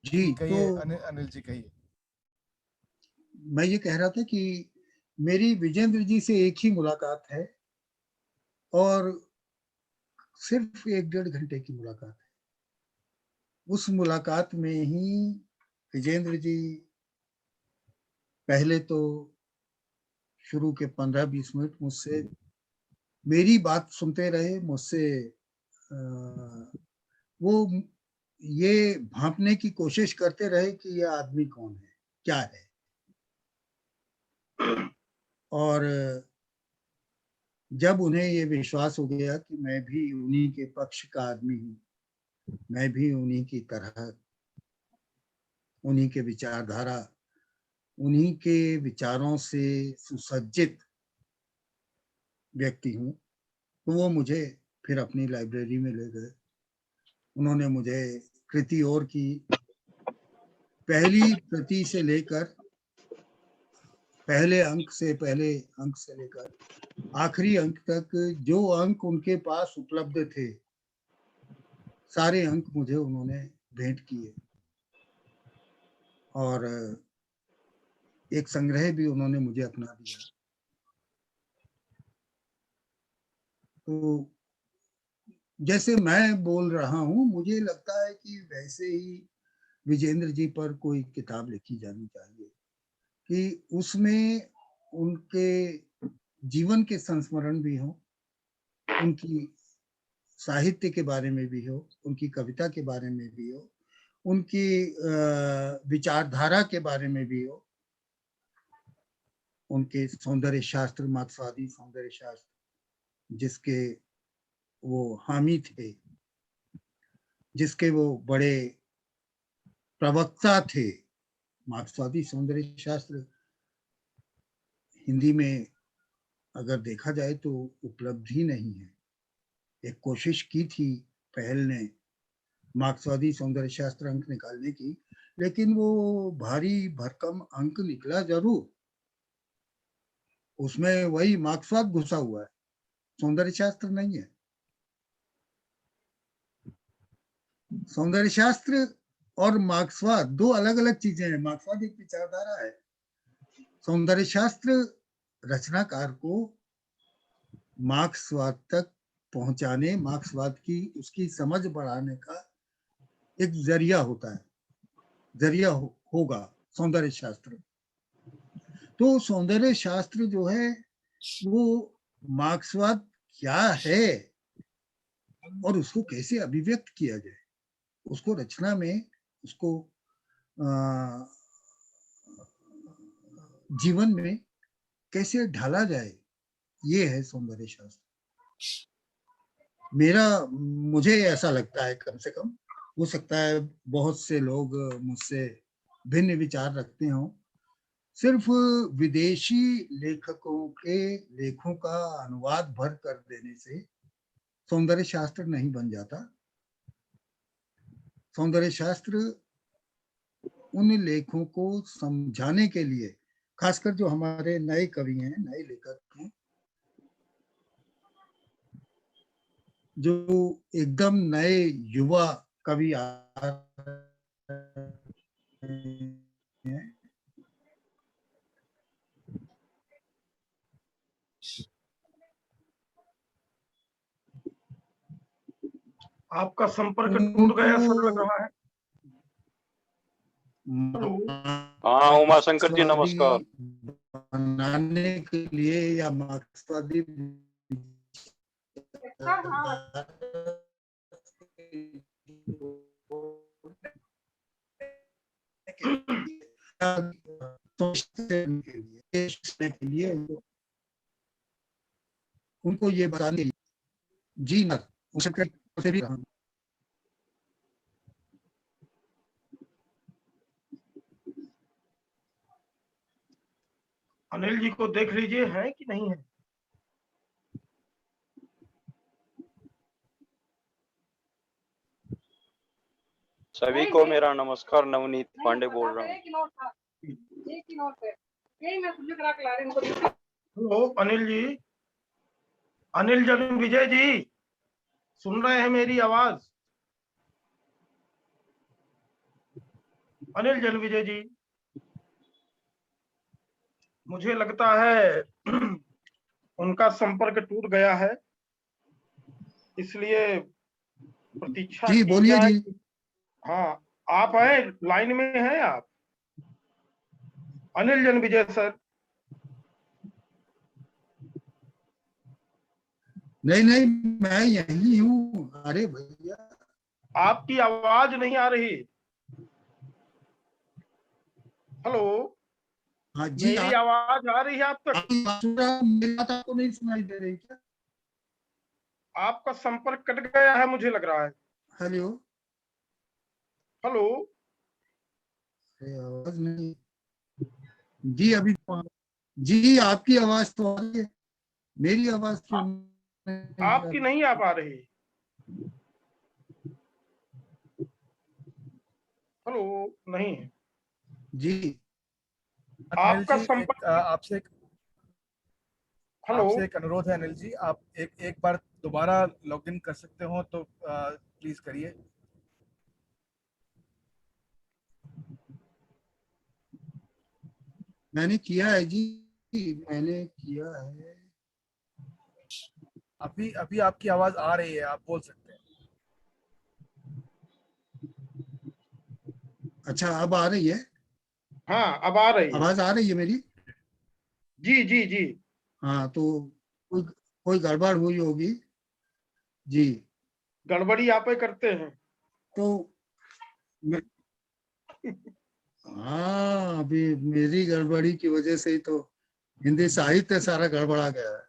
जी कहिए तो अनिल जी कहिए। मैं ये कह रहा था कि मेरी विजेंद्र जी से एक ही मुलाकात है और सिर्फ 1-1.5 घंटे की मुलाकात है। उस मुलाकात में ही विजेंद्र जी पहले तो शुरू के 15-20 मिनट मुझसे मेरी बात सुनते रहे, मुझसे वो ये भांपने की कोशिश करते रहे कि यह आदमी कौन है, क्या है। और जब उन्हें ये विश्वास हो गया कि मैं भी उन्हीं के पक्ष का आदमी हूँ, मैं भी उन्हीं की तरह, उन्हीं के विचारधारा, उन्हीं के विचारों से सुसज्जित व्यक्ति हूँ, तो वो मुझे फिर अपनी लाइब्रेरी में ले गए। उन्होंने मुझे कृति और की पहली प्रति से लेकर पहले अंक से लेकर आखिरी अंक तक जो अंक उनके पास उपलब्ध थे, सारे अंक मुझे उन्होंने भेंट किए और एक संग्रह भी उन्होंने मुझे अपना दिया। तो जैसे मैं बोल रहा हूँ, मुझे लगता है कि वैसे ही विजेंद्र जी पर कोई किताब लिखी जानी चाहिए कि उसमें उनके जीवन के संस्मरण भी हो, उनकी साहित्य के बारे में भी हो, उनकी कविता के बारे में भी हो, उनकी विचारधारा के बारे में भी हो, उनके सौंदर्य शास्त्र, मार्क्सवादी सौंदर्य शास्त्र जिसके वो हामी थे, जिसके वो बड़े प्रवक्ता थे। मार्क्सवादी सौंदर्य शास्त्र हिंदी में अगर देखा जाए तो उपलब्ध ही नहीं है। एक कोशिश की थी पहल ने मार्क्सवादी सौंदर्य शास्त्र अंक निकालने की, लेकिन वो भारी भरकम अंक निकला जरूर, उसमें वही मार्क्सवाद घुसा हुआ है, सौंदर्य शास्त्र नहीं है। सौंदर्य शास्त्र और मार्क्सवाद दो अलग अलग चीजें हैं। मार्क्सवाद एक विचारधारा है, सौंदर्य शास्त्र रचनाकार को मार्क्सवाद तक पहुंचाने, मार्क्सवाद की उसकी समझ बढ़ाने का एक जरिया होता है, जरिया होगा सौंदर्य शास्त्र। तो सौंदर्य शास्त्र जो है वो मार्क्सवाद क्या है और उसको कैसे अभिव्यक्त किया जाए, उसको रचना में, उसको जीवन में कैसे ढाला जाए, ये है सौंदर्य शास्त्र। मुझे ऐसा लगता है, कम से कम हो सकता है बहुत से लोग मुझसे भिन्न विचार रखते हों, सिर्फ विदेशी लेखकों के लेखों का अनुवाद भर कर देने से सौंदर्य शास्त्र नहीं बन जाता। सौंदर्य शास्त्र उन लेखों को समझाने के लिए, खासकर जो हमारे नए कवि हैं, नए लेखक हैं, जो एकदम नए युवा कवि आ रहे हैं, आपका संपर्क टूट गया सर लग रहा है। हाँ उमाशंकर जी नमस्कार। बनाने के लिए या मार्क्सवादी के लिए उनको ये बताने जी न से भी रहा। अनिल जी को देख लीजिए है कि नहीं है। सभी को मेरा नमस्कार, नवनीत पांडे बोल रहा हूँ। हेलो अनिल जी, अनिल जन्मविजय जी, सुन रहे हैं मेरी आवाज? अनिल जन्मविजय जी, मुझे लगता है उनका संपर्क टूट गया है, इसलिए प्रतीक्षा जी की बोलिए जाए। जी। हाँ आप हैं, लाइन में हैं आप? अनिल जन्मविजय सर। नहीं नहीं, मैं यही हूँ। अरे भैया आपकी आवाज नहीं आ रही। हेलो, हाँ जी, मेरी आवाज आ रही है आप तक? मेरी बात आपको नहीं सुनाई दे रही क्या? आपका संपर्क कट गया है मुझे लग रहा है। हेलो हेलो आवाज नहीं जी। अभी जी आपकी आवाज तो आ रही है, मेरी आवाज क्यों नहीं आ आपकी रही? नहीं आ पा रही। हेलो नहीं है जी अनिल आपका जी, संपर्क। हेलो आपसे एक अनुरोध है अनिल जी, आप एक बार दोबारा लॉगिन कर सकते हो तो प्लीज करिए। मैंने किया है जी, मैंने किया है। अभी अभी आपकी आवाज आ रही है, आप बोल सकते हैं। अच्छा अब आ रही है? हाँ अब आ रही है। आवाज आ रही है मेरी? जी जी जी। हाँ तो कोई गड़बड़ हुई होगी जी। गड़बड़ी आप करते हैं तो हाँ, अभी मेरी गड़बड़ी की वजह से ही तो हिंदी साहित्य सारा गड़बड़ा गया है।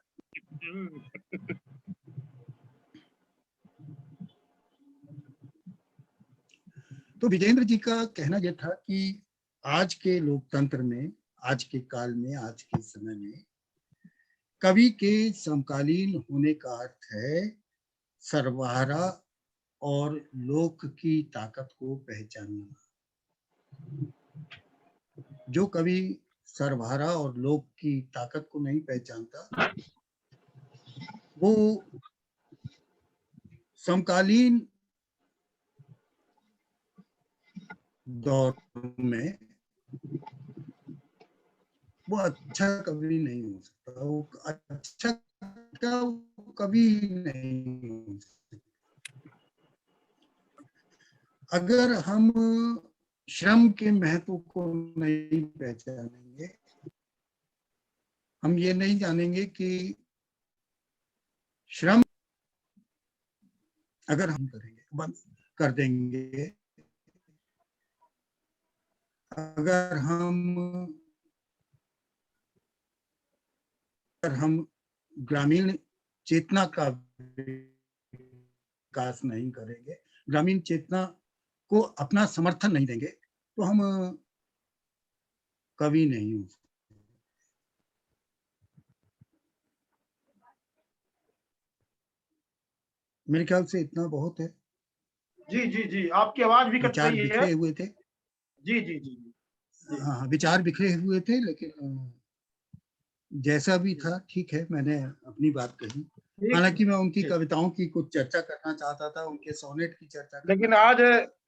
तो विजेंद्र जी का कहना यह था कि आज के लोकतंत्र में, आज के काल में, आज के समय में कवि के समकालीन होने का अर्थ है सर्वहारा और लोक की ताकत को पहचानना। जो कवि सर्वहारा और लोक की ताकत को नहीं पहचानता, वो समकालीन दौर में वो अच्छा कवि नहीं हो सकता। वो अच्छा कवि नहीं हो सकता। अगर हम श्रम के महत्व को नहीं पहचानेंगे, हम ये नहीं जानेंगे कि श्रम अगर हम करेंगे, बंद कर देंगे, अगर हम ग्रामीण चेतना का विकास नहीं करेंगे, ग्रामीण चेतना को अपना समर्थन नहीं देंगे, तो हम कवि नहीं हूँ। मेरे ख्याल से इतना बहुत है। जी जी जी, आपकी आवाज भी कट विचार रही है। बिखरे हुए थे। जी जी जी जी। हाँ हाँ, विचार बिखरे हुए थे, लेकिन जैसा भी था ठीक है, मैंने अपनी बात कही। ठीक हालांकि मैं उनकी ठीक। कविताओं की कुछ चर्चा करना चाहता था, उनके सोनेट की चर्चा करना लेकिन आज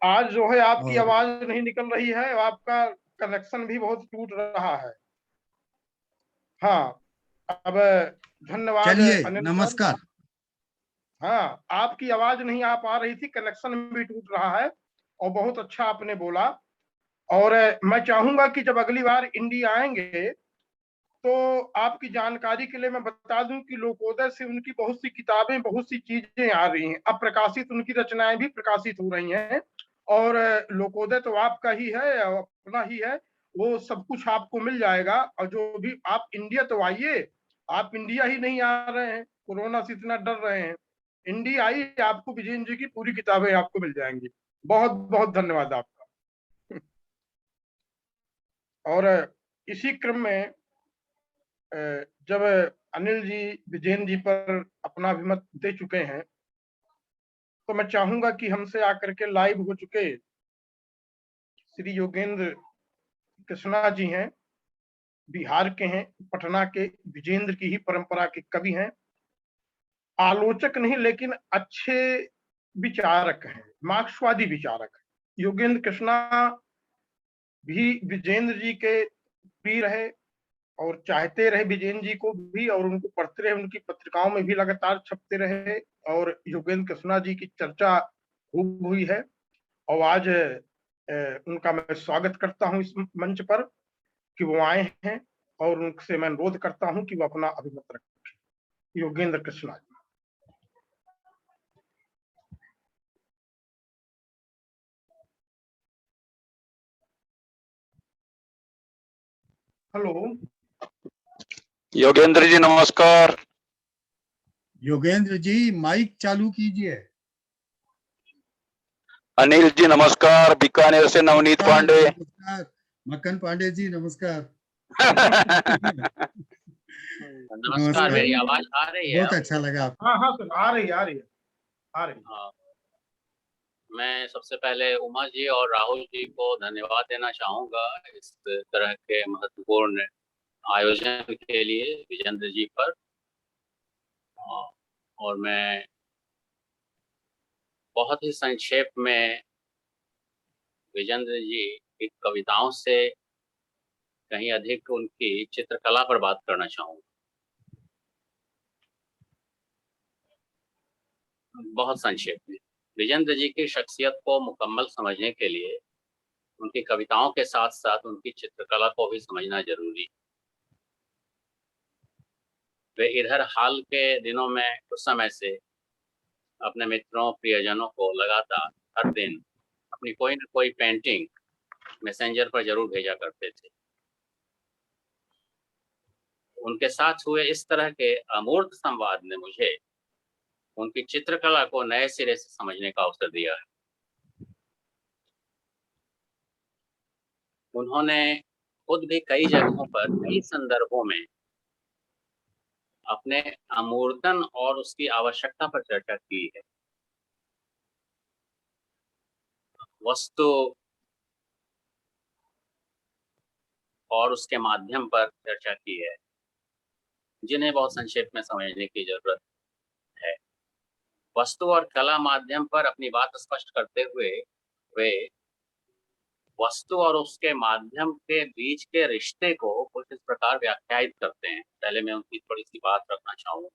आज जो है आपकी और आवाज नहीं निकल रही है, आपका कनेक्शन भी बहुत टूट रहा है। हाँ, अब धन्यवाद चलिए, अनिल सर। नमस्कार। हाँ, आपकी आवाज नहीं आ पा रही थी, कनेक्शन भी टूट रहा है, और बहुत अच्छा आपने बोला। और मैं चाहूंगा कि जब अगली बार इंडिया आएंगे तो आपकी जानकारी के लिए मैं बता दूं कि लोकोदय से उनकी बहुत सी किताबें, बहुत सी चीजें आ रही हैं, अब प्रकाशित उनकी रचनाएं भी प्रकाशित हो रही हैं। और लोकोदय तो आपका ही है, अपना ही है, वो सब कुछ आपको मिल जाएगा। और जो भी आप इंडिया तो आइए, आप इंडिया ही नहीं आ रहे हैं, कोरोना से इतना डर रहे हैं, इंडिया आइए, आपको विजयन जी की पूरी किताबें आपको मिल जाएंगी। बहुत बहुत धन्यवाद आपका। और इसी क्रम में जब अनिल जी विजयन जी पर अपना अभिमत दे चुके हैं, तो मैं चाहूंगा कि हमसे आकर के लाइव हो चुके श्री योगेंद्र कृष्णा जी हैं, बिहार के हैं, पटना के, विजेंद्र की ही परंपरा के कवि हैं, आलोचक नहीं लेकिन अच्छे विचारक हैं, मार्क्सवादी विचारक हैं। योगेंद्र कृष्णा भी विजेंद्र जी के प्रिय रहे और चाहते रहे विजयन जी को भी, और उनको पढ़ते रहे, उनकी पत्रिकाओं में भी लगातार छपते रहे, और योगेंद्र कृष्णा जी की चर्चा खूब हुई है। और आज उनका मैं स्वागत करता हूं इस मंच पर कि वो आए हैं, और उनसे मैं अनुरोध करता हूं कि वो अपना अभिमत रखें। योगेंद्र कृष्णा जी। हेलो योगेंद्र जी नमस्कार। योगेंद्र जी माइक चालू कीजिए। अनिल जी नमस्कार। बीकानेर से नवनीत नमस्कार, पांडे। नमस्कार। मक्खन पांडे जी नमस्कार। नमस्कार, नमस्कार। मेरी आवाज आ रही है बहुत अच्छा आपको? लगा आपको। हाँ हाँ सर, आ रही आ रही है, आ रही। हाँ, मैं सबसे पहले उमा जी और राहुल जी को धन्यवाद देना चाहूंगा इस तरह के महत्वपूर्ण आयोजन के लिए विजेंद्र जी पर। और मैं बहुत ही संक्षेप में विजेंद्र जी की कविताओं से कहीं अधिक उनकी चित्रकला पर बात करना चाहूंगा। बहुत संक्षेप में विजेंद्र जी की शख्सियत को मुकम्मल समझने के लिए उनकी कविताओं के साथ साथ उनकी चित्रकला को भी समझना जरूरी है। वे इधर हाल के दिनों में कुछ समय से अपने मित्रों प्रियजनों को लगातार हर दिन अपनी कोई न कोई पेंटिंग मैसेंजर पर जरूर भेजा करते थे। उनके साथ हुए इस तरह के अमूर्त संवाद ने मुझे उनकी चित्रकला को नए सिरे से समझने का अवसर दिया है। उन्होंने खुद भी कई जगहों पर कई संदर्भों में अपने अमूर्तन और उसकी आवश्यकता पर चर्चा की है। वस्तु और उसके माध्यम पर चर्चा की है, जिन्हें बहुत संक्षेप में समझने की जरूरत है। वस्तु और कला माध्यम पर अपनी बात स्पष्ट करते हुए वे वस्तु और उसके माध्यम के बीच के रिश्ते को कुछ इस प्रकार व्याख्यायित करते हैं। पहले मैं उनकी थोड़ी सी बात रखना चाहूंगा।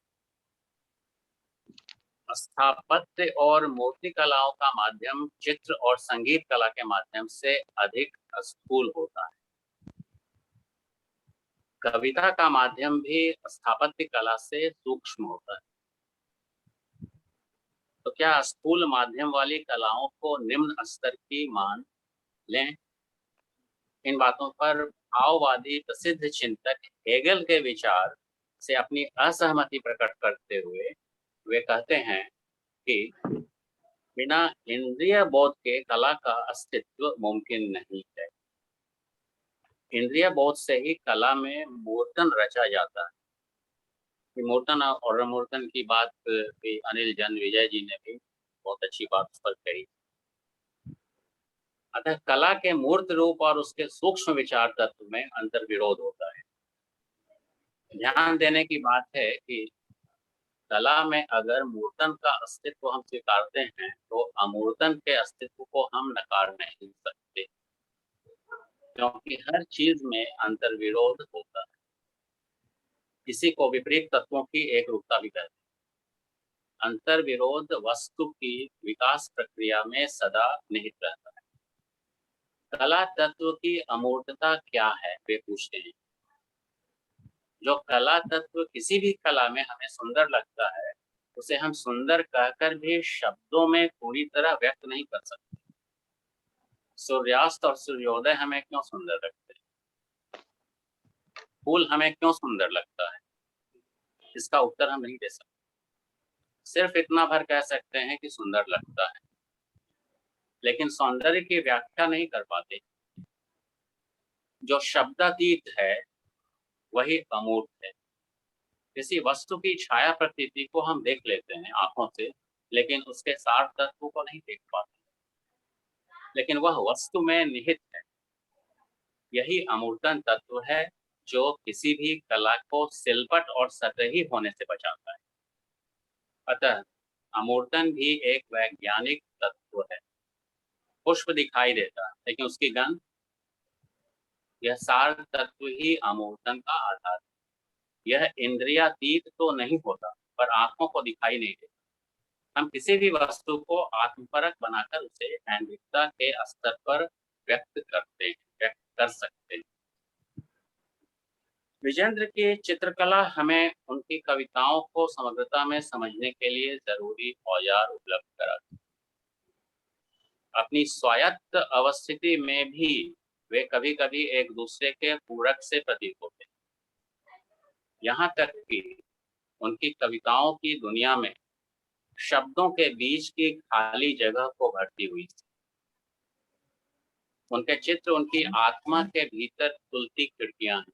स्थापत्य और मूर्ति कलाओं का माध्यम चित्र और संगीत कला के माध्यम से अधिक स्थूल होता है। कविता का माध्यम भी स्थापत्य कला से सूक्ष्म होता है। तो क्या स्थूल माध्यम वाली कलाओं को निम्न स्तर की मान लें? इन बातों पर भाववादी प्रसिद्ध चिंतक हेगल के विचार से अपनी असहमति प्रकट करते हुए वे कहते हैं कि बिना इंद्रिय बोध के कला का अस्तित्व मुमकिन नहीं है। इंद्रिय बोध से ही कला में मूर्तन रचा जाता है। कि मूर्तन और मूर्तन की बात भी अनिल जन विजय जी ने भी बहुत अच्छी बात उस पर कही। अतः कला के मूर्त रूप और उसके सूक्ष्म विचार तत्व में अंतर विरोध होता है। ध्यान देने की बात है कि कला में अगर मूर्तन का अस्तित्व हम स्वीकारते हैं तो अमूर्तन के अस्तित्व को हम नकार नहीं सकते, क्योंकि हर चीज में अंतर विरोध होता है। इसी को विपरीत तत्वों की एक रूपता भी कहते हैं। अंतर विरोध वस्तु की विकास प्रक्रिया में सदा निहित रहता है। कला तत्व की अमूर्तता क्या है, वे पूछते हैं। जो कला तत्व किसी भी कला में हमें सुंदर लगता है, उसे हम सुंदर कहकर भी शब्दों में पूरी तरह व्यक्त नहीं कर सकते। सूर्यास्त और सूर्योदय हमें क्यों सुंदर लगते हैं, फूल हमें क्यों सुंदर लगता है, इसका उत्तर हम नहीं दे सकते। सिर्फ इतना भर कह सकते हैं कि सुंदर लगता है, लेकिन सौंदर्य की व्याख्या नहीं कर पाते। जो शब्दातीत है वही अमूर्त है। किसी वस्तु की छाया प्रतीति को हम देख लेते हैं आंखों से, लेकिन उसके सार तत्व को नहीं देख पाते, लेकिन वह वस्तु में निहित है। यही अमूर्तन तत्व है जो किसी भी कला को सिलपट और सतही होने से बचाता है। अतः अमूर्तन भी एक वैज्ञानिक तत्व है। पुष्प दिखाई देता है, लेकिन उसकी गंध, यह सार तत्व ही अमूर्तन का आधार है। यह इंद्रियातीत तो नहीं होता, पर आंखों को दिखाई नहीं देता। हम किसी भी वस्तु को आत्मपरक बनाकर उसे ऐन्द्रिकता के स्तर पर व्यक्त कर सकते हैं। विजेंद्र की चित्रकला हमें उनकी कविताओं को समग्रता में समझने के लिए जरूरी औजार उपलब्ध कराती है। अपनी स्वायत्त अवस्थिति में भी वे कभी कभी एक दूसरे के पूरक से प्रतीत होते हैं। यहाँ तक कि उनकी कविताओं की दुनिया में शब्दों के बीच की खाली जगह को भरती हुई थी। उनके चित्र उनकी आत्मा के भीतर खुलती खिड़कियां हैं।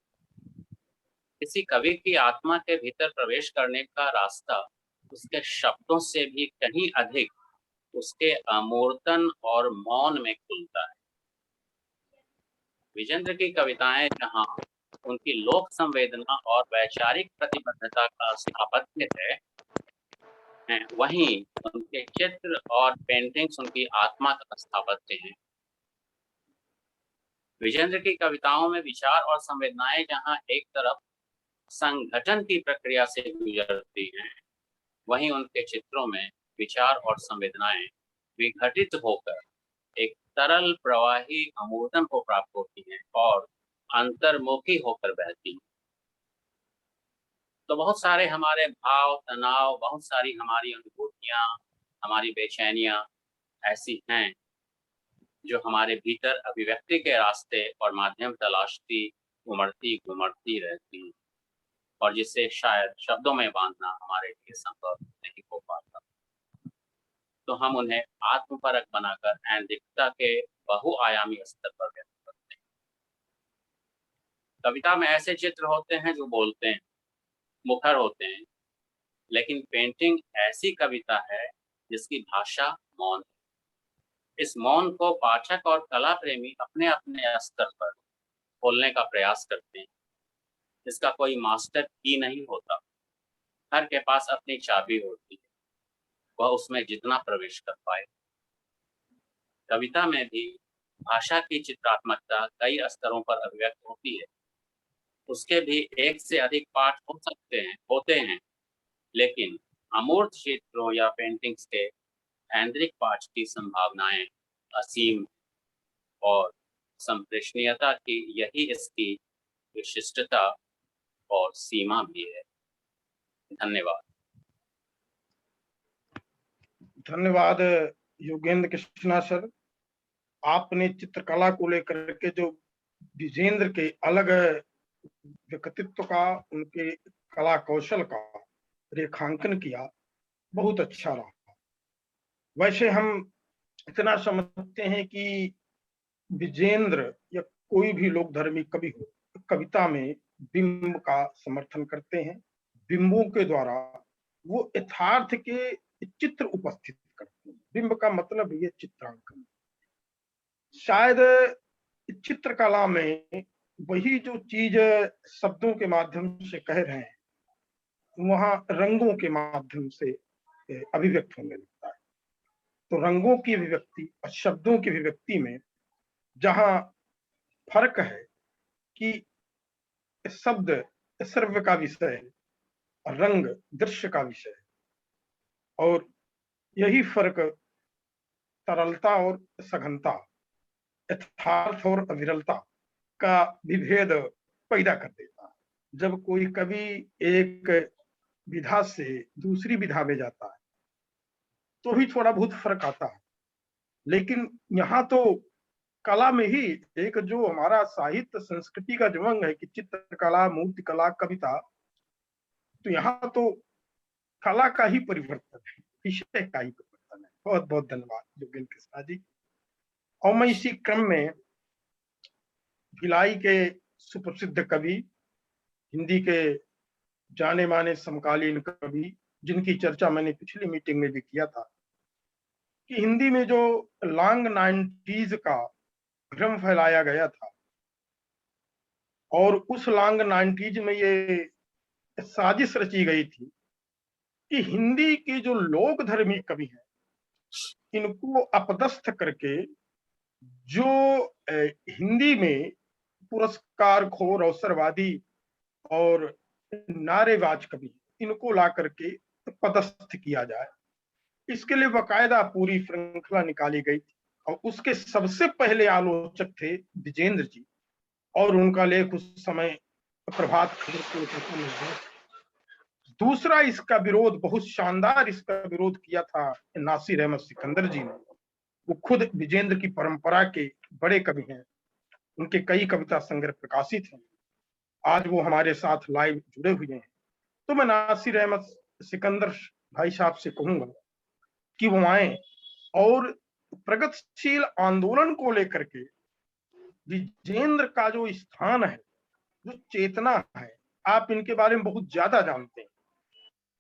किसी कवि की आत्मा के भीतर प्रवेश करने का रास्ता उसके शब्दों से भी कहीं अधिक उसके अमूर्तन और मौन में खुलता है। विजेंद्र की कविताएं जहां उनकी लोक संवेदना और वैचारिक प्रतिबद्धता का स्थापत्य है, वहीं उनके चित्र और पेंटिंग्स उनकी आत्मा का स्थापत्य हैं। विजेंद्र की कविताओं में विचार और संवेदनाएं जहां एक तरफ संगठन की प्रक्रिया से गुजरती हैं, वहीं उनके चित्रों में विचार और संवेदनाएं विघटित होकर एक तरल प्रवाही अमूर्तन को प्राप्त होती हैं और अंतर्मुखी होकर बहती हैं। तो बहुत सारे हमारे भाव, तनाव, बहुत सारी हमारी अनुभूतियां, हमारी बेचैनियां ऐसी हैं जो हमारे भीतर अभिव्यक्ति के रास्ते और माध्यम तलाशती, उमड़ती घुमड़ती रहती हैं, और जिसे शायद शब्दों में बांधना हमारे लिए संभव नहीं हो पाता। तो हम उन्हें आत्मपरक बनाकर ऐन्द्रिकता के बहुआयामी स्तर पर व्यक्त करते हैं। कविता में ऐसे चित्र होते हैं जो बोलते हैं, मुखर होते हैं, लेकिन पेंटिंग ऐसी कविता है जिसकी भाषा मौन है। इस मौन को पाठक और कला प्रेमी अपने अपने स्तर पर खोलने का प्रयास करते हैं। इसका कोई मास्टर की नहीं होता, हर के पास अपनी चाबी होती है, वह उसमें जितना प्रवेश कर पाए। कविता में भी भाषा की चित्रात्मकता कई स्तरों पर अभिव्यक्त होती है। उसके भी एक से अधिक पाठ होते हैं, लेकिन अमूर्त चित्रों या पेंटिंग्स के ऐन्द्रिक पाठ की संभावनाएं असीम और संप्रेषणीयता की यही इसकी विशिष्टता और सीमा भी है। धन्यवाद। धन्यवाद योगेंद्र कृष्णा सर। आपने चित्रकला को लेकर के जो विजेंद्र के अलग व्यक्तित्व का, उनके कला कौशल का रेखांकन किया, बहुत अच्छा रहा। वैसे हम इतना समझते हैं कि विजेंद्र या कोई भी लोक धर्मी कवि हो, कविता में बिंब का समर्थन करते हैं। बिंबों के द्वारा वो यथार्थ के चित्र उपस्थित करते हैं। बिंब का मतलब ये चित्रांकन। शायद चित्रकला में वही जो चीज शब्दों के माध्यम से कह रहे हैं, वहां रंगों के माध्यम से अभिव्यक्त होने लगता है। तो रंगों की अभिव्यक्ति और शब्दों की अभिव्यक्ति में जहां फर्क है कि शब्द श्रव्य का विषय है और रंग दृश्य का विषय है, और यही फर्क तरलता और सघनता, यथार्थ और अविरलता का विभेद पैदा कर देता है। जब कोई कवि एक विधा से दूसरी विधा में जाता है तो भी थोड़ा बहुत फर्क आता है, लेकिन यहाँ तो कला में ही एक जो हमारा साहित्य संस्कृति का जो अंग है कि चित्रकला, मूर्ति कला, कविता, तो यहाँ तो कला का ही परिवर्तन है, विषय का ही परिवर्तन है। बहुत बहुत धन्यवाद योगेंद्र कृष्णा जी। और मैं इसी क्रम में भिलाई के सुप्रसिद्ध कवि, हिंदी के जाने माने समकालीन कवि, जिनकी चर्चा मैंने पिछली मीटिंग में भी किया था, कि हिंदी में जो लॉन्ग 90s का भ्रम फैलाया गया था और उस लॉन्ग 90s में ये साजिश रची गई थी कि हिंदी के जो लोक धर्मी कवि हैं, इनको अपदस्थ करके जो हिंदी में पुरस्कार खोर, अवसरवादी और नारेबाज कवि, इनको ला करके पदस्थ किया जाए। इसके लिए बकायदा पूरी श्रृंखला निकाली गई थी और उसके सबसे पहले आलोचक थे विजेंद्र जी, और उनका लेख उस समय प्रभात खबर को। दूसरा इसका विरोध, बहुत शानदार इसका विरोध किया था नासिर अहमद सिकंदर जी ने। वो खुद विजेंद्र की परंपरा के बड़े कवि हैं, उनके कई कविता संग्रह प्रकाशित हैं, आज वो हमारे साथ लाइव जुड़े हुए हैं। तो मैं नासिर अहमद सिकंदर भाई साहब से कहूंगा कि वो आए और प्रगतिशील आंदोलन को लेकर के विजेंद्र का जो स्थान है, जो चेतना है, आप इनके बारे में बहुत ज्यादा जानते हैं।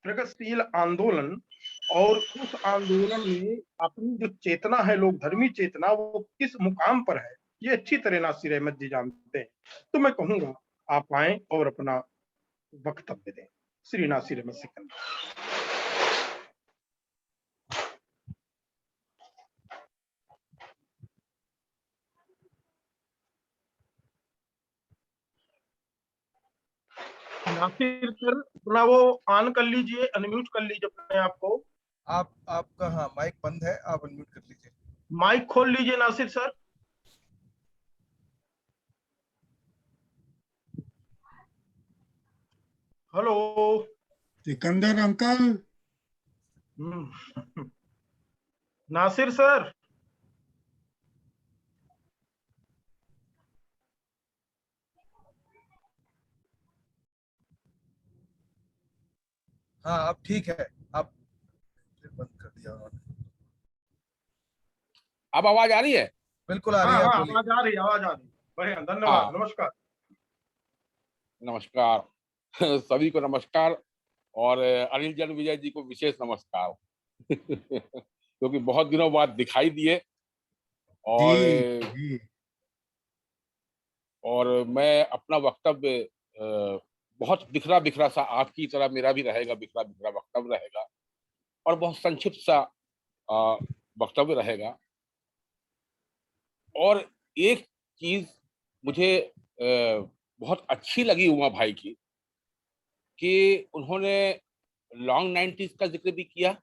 प्रगतिशील आंदोलन और उस आंदोलन में अपनी जो चेतना है, लोक धर्मी चेतना, वो किस मुकाम पर है, ये अच्छी तरह नासिर अहमद जी जानते हैं। तो मैं कहूंगा आप आए और अपना वक्तव्य दें। श्री नासिर अहमद सिकंदर। नासिर सर अपना वो ऑन कर लीजिए, अनम्यूट कर लीजिए अपने आप को। आपका हाँ माइक बंद है, आप अनम्यूट कर लीजिए। माइक खोल लीजिए Nasir sir. Hello Sikandar uncle. Nasir sir. हाँ अब ठीक है, आप बंद कर दिया उन्होंने। अब आवाज आ रही है? बिल्कुल आ रही हाँ है, हाँ, आप बोलिए। आवाज आ रही है, आवाज आ रही है। बढ़िया, धन्यवाद। हाँ। नमस्कार। नमस्कार सभी को नमस्कार, और अनिल जन विजय जी को विशेष नमस्कार क्योंकि बहुत दिनों बाद दिखाई दिए, और जी। और मैं अपना वक्तव्य बहुत बिखरा बिखरा सा, आपकी तरह मेरा भी रहेगा, बिखरा बिखरा वक्तव्य रहेगा और बहुत संक्षिप्त सा वक्तव्य रहेगा। और एक चीज मुझे बहुत अच्छी लगी उमा भाई की, कि उन्होंने लॉन्ग 90s का जिक्र भी किया,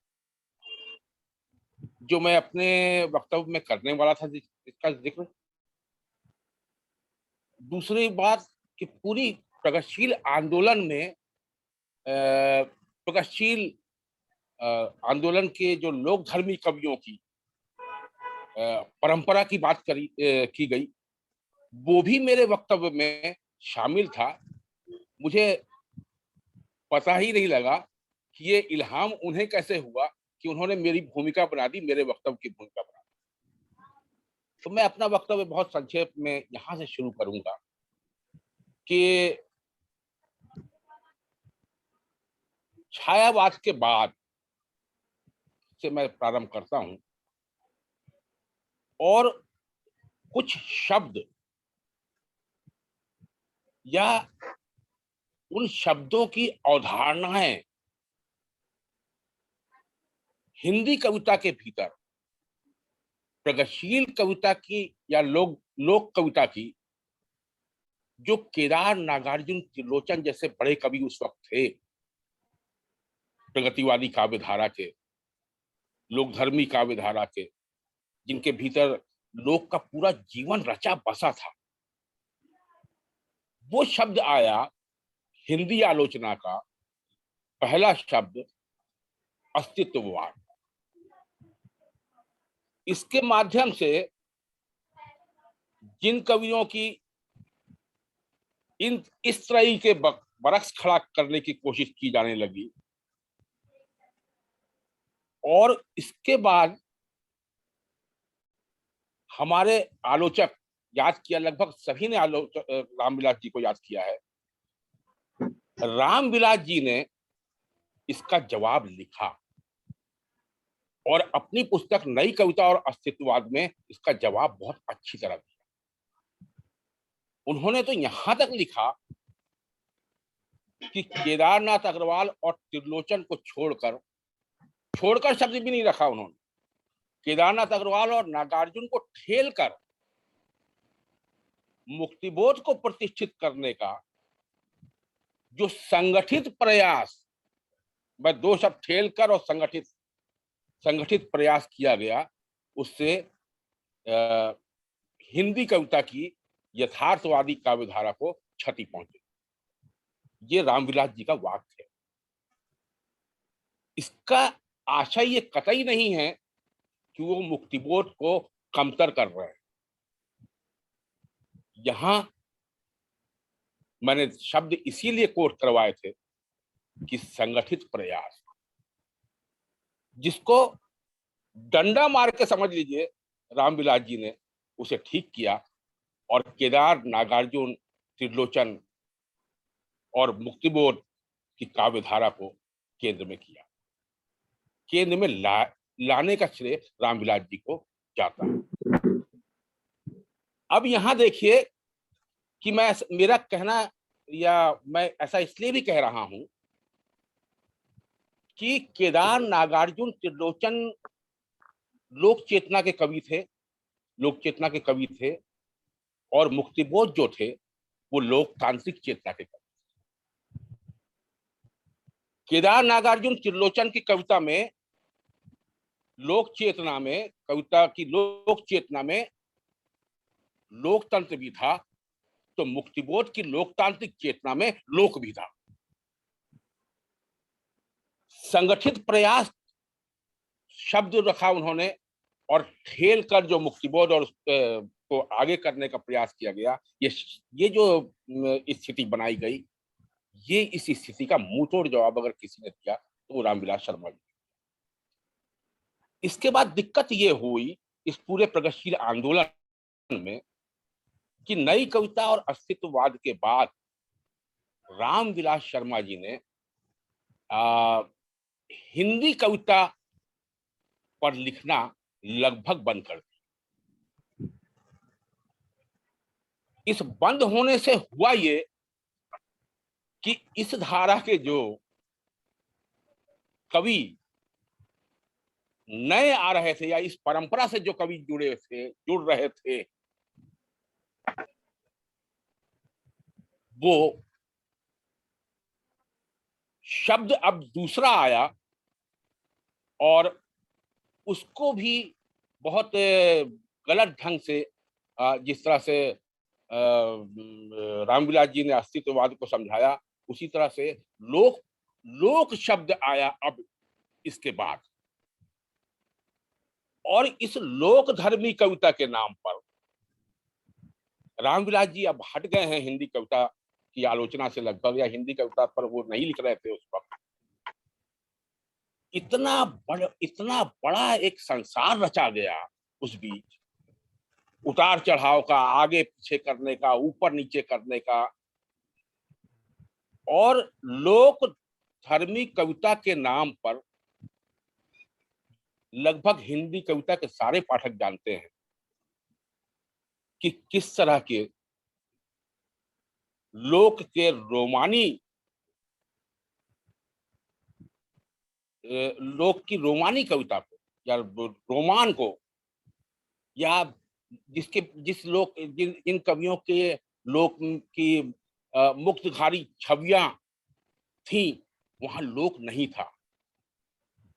जो मैं अपने वक्तव्य में करने वाला था इसका जिक्र। दूसरी बात कि पूरी प्रगतिशील आंदोलन में प्रगतिशील आंदोलन के जो लोक धर्मी कवियों की परंपरा की बात की गई, वो भी मेरे वक्तव्य में शामिल था। मुझे पता ही नहीं लगा कि ये इल्हाम उन्हें कैसे हुआ कि उन्होंने मेरी भूमिका बना दी, मेरे वक्तव्य की भूमिका बना दी। तो मैं अपना वक्तव्य बहुत संक्षेप में यहां से शुरू करूंगा कि छायावाद के बाद से मैं प्रारंभ करता हूं और कुछ शब्द या उन शब्दों की अवधारणाएं हिंदी कविता के भीतर प्रगतिशील कविता की या लोक कविता की, जो केदार, नागार्जुन, त्रिलोचन जैसे बड़े कवि उस वक्त थे, प्रगतिवादी काव्य धारा के, लोकधर्मी काव्य धारा के, जिनके भीतर लोक का पूरा जीवन रचा बसा था, वो शब्द आया हिंदी आलोचना का पहला शब्द अस्तित्ववाद। इसके माध्यम से जिन कवियों की इस तरह के बरक्स खड़ा करने की कोशिश की जाने लगी, और इसके बाद हमारे आलोचक याद किया, लगभग सभी ने रामविलास जी को याद किया है। रामविलास जी ने इसका जवाब लिखा और अपनी पुस्तक नई कविता और अस्तित्ववाद में इसका जवाब बहुत अच्छी तरह दिया। उन्होंने तो यहां तक लिखा कि केदारनाथ अग्रवाल और त्रिलोचन को छोड़कर शब्द भी नहीं रखा उन्होंने, केदारनाथ अग्रवाल और नागार्जुन को ठेलकर मुक्तिबोध को प्रतिष्ठित करने का जो संगठित प्रयास, मैं दो शब्द ठेलकर और संगठित प्रयास किया गया, उससे हिंदी कविता की यथार्थवादी काव्यधारा को क्षति पहुंची। ये रामविलास जी का वाक्य है। इसका आशय ये कतई नहीं है कि वो मुक्तिबोध को कमतर कर रहे हैं। यहां मैंने शब्द इसीलिए कोट करवाए थे कि संगठित प्रयास, जिसको डंडा मार के समझ लीजिए रामविलास जी ने उसे ठीक किया और केदार, नागार्जुन, त्रिलोचन और मुक्तिबोध की काव्यधारा को केंद्र में किया। केंद्र में लाने का श्रेय रामविलास जी को जाता है। अब यहां देखिए कि मेरा कहना, या मैं ऐसा इसलिए भी कह रहा हूं कि केदार, नागार्जुन, त्रिलोचन लोक चेतना के कवि थे, और मुक्तिबोध जो थे वो लोकतांत्रिक चेतना के कवि थे। केदार, नागार्जुन, त्रिलोचन की कविता में कविता की लोक चेतना में लोकतंत्र भी था, तो मुक्तिबोध की लोकतांत्रिक चेतना में लोक भी था। संगठित प्रयास शब्द रखा उन्होंने, और ठेल कर जो मुक्तिबोध और को आगे करने का प्रयास किया गया, ये जो स्थिति बनाई गई, ये इस स्थिति का मुंहतोड़ जवाब अगर किसी ने दिया तो वो रामविलास शर्मा जी। इसके बाद दिक्कत ये हुई इस पूरे प्रगतिशील आंदोलन में कि नई कविता और अस्तित्ववाद के बाद रामविलास शर्मा जी ने हिंदी कविता पर लिखना लगभग बंद कर दिया। इस बंद होने से हुआ ये कि इस धारा के जो कवि नए आ रहे थे, या इस परंपरा से जो कवि जुड़ रहे थे, वो शब्द अब दूसरा आया, और उसको भी बहुत गलत ढंग से, जिस तरह से रामविलास जी ने अस्तित्ववाद को समझाया, उसी तरह से लोक शब्द आया अब इसके बाद। और इस लोक धर्मी कविता के नाम पर रामविलास जी अब हट गए हैं हिंदी कविता की आलोचना से लगभग, या हिंदी कविता पर वो नहीं लिख रहे थे उस वक्त। इतना बड़ा एक संसार रचा गया उस बीच। उतार चढ़ाव का, आगे पीछे करने का, ऊपर नीचे करने का, और लोक धर्मी कविता के नाम पर लगभग हिंदी कविता के सारे पाठक जानते हैं कि किस तरह के लोक के लोक की रोमानी कविता को या रोमान को, या जिन कवियों के लोक की मुक्तधारी छवियां थी, वहां लोक नहीं था।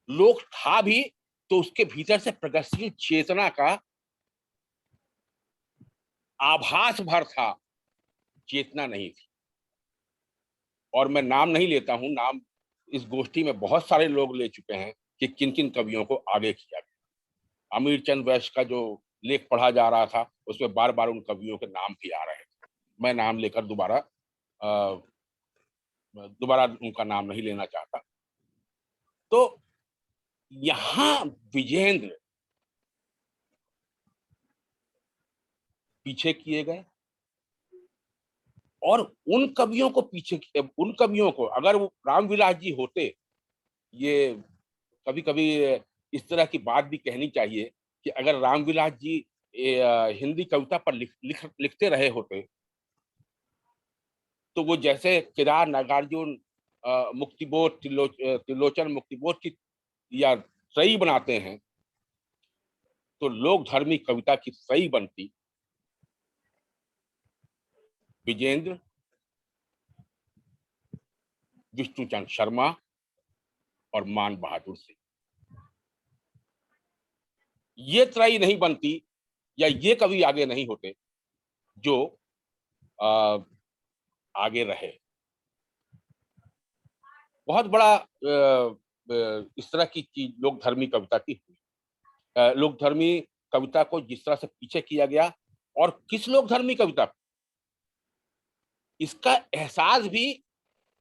लोक था भी तो उसके भीतर से प्रगतिशील चेतना का आभास भर था, चेतना नहीं थी। और मैं नाम नहीं लेता हूं, नाम इस गोष्ठी में बहुत सारे लोग ले चुके हैं कि किन किन कवियों को आगे किया गया। अमीर चंद वैश्य का जो लेख पढ़ा जा रहा था, उसमें बार बार उन कवियों के नाम भी आ रहे थे। मैं नाम लेकर दोबारा उनका नाम नहीं लेना चाहता। तो यहां विजेंद्र पीछे किए गए, और उन कवियों को अगर वो रामविलास जी होते, ये कभी कभी इस तरह की बात भी कहनी चाहिए कि अगर रामविलास जी हिंदी कविता पर लिखते रहे होते, तो वो जैसे केदार नागार्जुन मुक्तिबोध त्रिलोचन मुक्तिबोध की या सही बनाते हैं, तो लोक धर्मी कविता की सही बनती विजेंद्र, विष्णुचंद्र शर्मा और मान बहादुर सिंह। ये त्रयी नहीं बनती, या ये कवि आगे नहीं होते जो आगे रहे। बहुत बड़ा इस तरह की चीज लोक धर्मी कविता की हुई। लोक धर्मी कविता को जिस तरह से पीछे किया गया, और किस लोक धर्मी कविता, इसका एहसास भी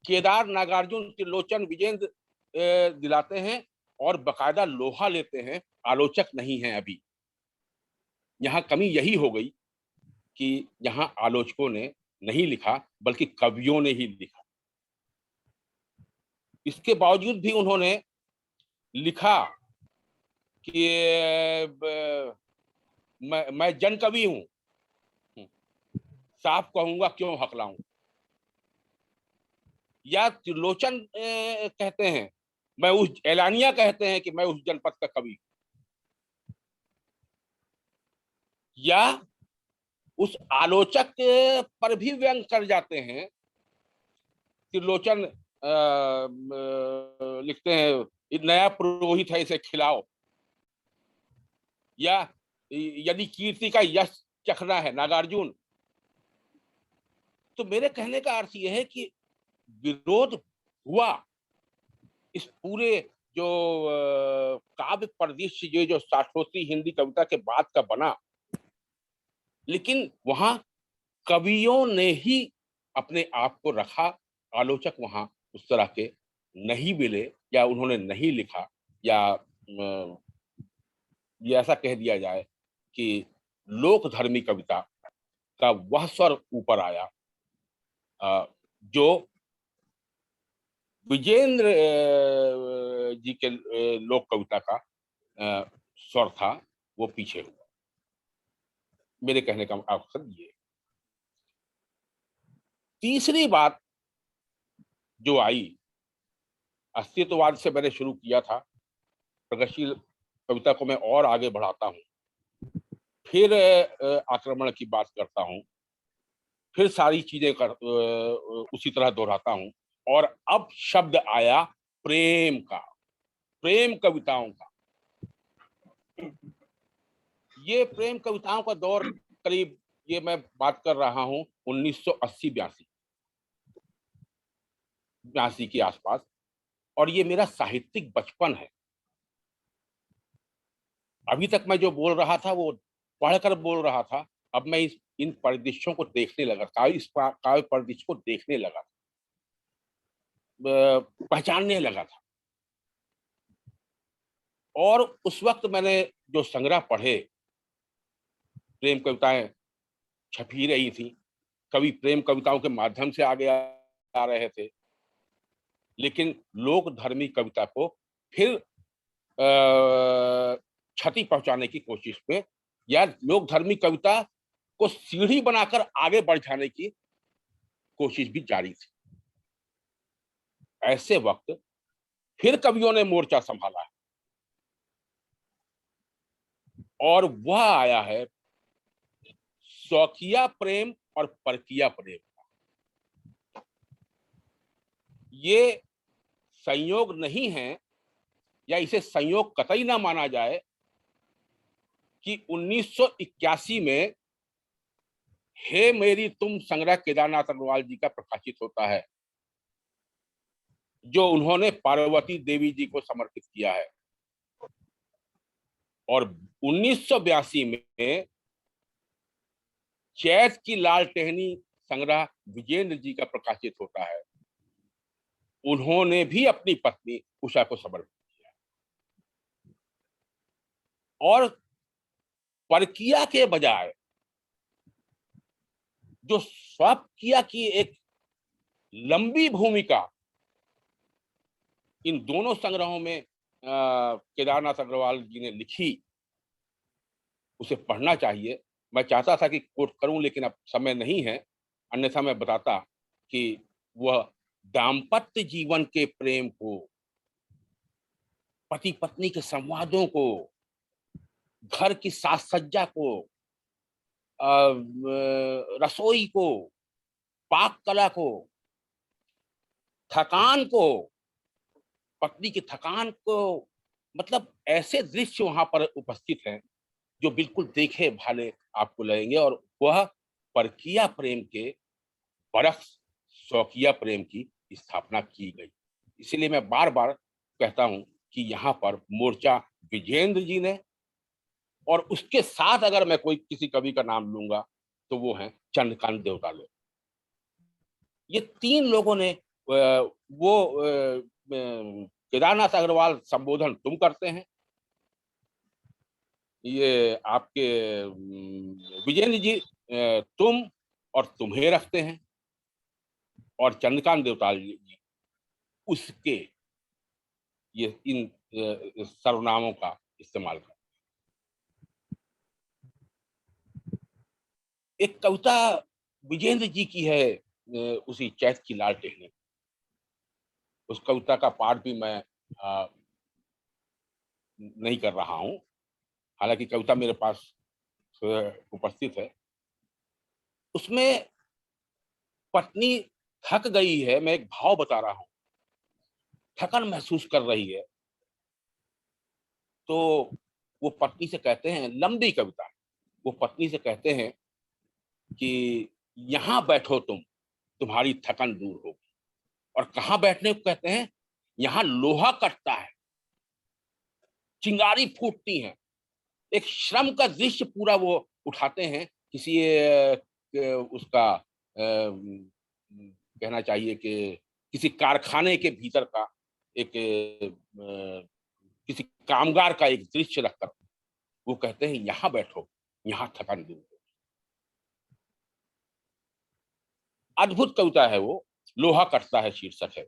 केदार नागार्जुन त्रिलोचन विजेंद्र दिलाते हैं, और बकायदा लोहा लेते हैं। आलोचक नहीं है अभी। यहाँ कमी यही हो गई कि यहाँ आलोचकों ने नहीं लिखा, बल्कि कवियों ने ही लिखा। इसके बावजूद भी उन्होंने लिखा कि मैं जन कवि हूं, साफ कहूंगा क्यों हकलाऊं। या त्रिलोचन कहते हैं, मैं उस एलानिया कहते हैं कि मैं उस जनपद का कवि। या उस आलोचक पर भी व्यंग कर जाते हैं। त्रिलोचन लिखते हैं, नया पुरोहित है, इसे खिलाओ। या यदि कीर्ति का यश चखना है, नागार्जुन। तो मेरे कहने का अर्थ यह है कि विरोध हुआ इस पूरे जो काव्य परिदृश्य, ये जो शास्त्रोक्ति हिंदी कविता के बाद का बना, लेकिन वहां कवियों ने ही अपने आप को रखा। आलोचक वहां उस तरह के नहीं मिले, या उन्होंने नहीं लिखा, या ये ऐसा कह दिया जाए कि लोक धर्मी कविता का वह स्वर ऊपर आया जो विजेंद्र जी के लोक कविता का स्वर था, वो पीछे हुआ। मेरे कहने का मकसद ये। तीसरी बात जो आई, अस्तित्ववाद से मैंने शुरू किया था, प्रगतिशील कविता को मैं और आगे बढ़ाता हूं, फिर आक्रमण की बात करता हूं, फिर सारी चीजें उसी तरह दोहराता हूं, और अब शब्द आया प्रेम का, प्रेम कविताओं का। ये प्रेम कविताओं का दौर करीब, ये मैं बात कर रहा हूं 1980-82 के आसपास, और ये मेरा साहित्यिक बचपन है। अभी तक मैं जो बोल रहा था वो पढ़कर बोल रहा था, अब मैं इन परिदृश्यों को देखने लगा था, इस काव्य परिदृश्य को देखने लगा था, पहचानने लगा था। और उस वक्त मैंने जो संग्रह पढ़े, प्रेम कविताएं छपी रही थी, कवि प्रेम कविताओं के माध्यम से आगे आ रहे थे, लेकिन लोक धर्मी कविता को फिर क्षति पहुंचाने की कोशिश में या लोक धर्मी कविता को सीढ़ी बनाकर आगे बढ़ जाने की कोशिश भी जारी थी। ऐसे वक्त फिर कवियों ने मोर्चा संभाला है और वह आया है शौकिया प्रेम और परकिया प्रेम। ये संयोग नहीं है या इसे संयोग कतई ना माना जाए कि 1981 में हे मेरी तुम संग्रह केदारनाथ अग्रवाल जी का प्रकाशित होता है, जो उन्होंने पार्वती देवी जी को समर्पित किया है। और 1982 में चैत की लाल टहनी संग्रह विजेंद्र जी का प्रकाशित होता है, उन्होंने भी अपनी पत्नी उषा को समर्पित किया। और परकिया के बजाय जो स्वकिया की एक लंबी भूमिका इन दोनों संग्रहों में केदारनाथ अग्रवाल जी ने लिखी, उसे पढ़ना चाहिए। मैं चाहता था कि कोट करूं, लेकिन अब समय नहीं है, अन्यथा मैं बताता कि वह दाम्पत्य जीवन के प्रेम को, पति पत्नी के संवादों को, घर की साज सज्जा को, रसोई को, पाक कला को, थकान को, पत्नी की थकान को, मतलब ऐसे दृश्य वहां पर उपस्थित हैं जो बिल्कुल देखे भाले आपको लगेंगे। और वह परकिया प्रेम के बरक्स शौकिया प्रेम की स्थापना की गई। इसलिए मैं बार बार कहता हूं कि यहाँ पर मोर्चा विजेंद्र जी ने, और उसके साथ अगर मैं कोई किसी कवि का नाम लूंगा तो वो है चंद्रकांत देवताले। ये तीन लोगों ने केदारनाथ अग्रवाल संबोधन तुम करते हैं, ये आपके विजेंद्र जी तुम और तुम्हें रखते हैं, और चंद्रकांत देवताल जी उसके, ये इन सर्वनामों का इस्तेमाल करते हैं। एक कविता विजेंद्र जी की है उसी चैत की लाल टहनी, उस कविता का पाठ भी मैं नहीं कर रहा हूं, हालांकि कविता मेरे पास उपस्थित है। उसमें पत्नी थक गई है, मैं एक भाव बता रहा हूं, थकन महसूस कर रही है, तो वो पत्नी से कहते हैं, लंबी कविता, वो पत्नी से कहते हैं कि यहां बैठो तुम्हारी थकन दूर होगी। और कहां बैठने को कहते हैं? यहां लोहा कटता है, चिंगारी फूटती है, एक श्रम का दृश्य पूरा वो उठाते हैं। किसी उसका कहना चाहिए कि किसी कारखाने के भीतर का एक किसी कामगार का एक दृश्य रखकर वो कहते हैं यहां बैठो, यहां थकान दूर हो। अद्भुत कविता है वो, लोहा कटता है शीर्षक है।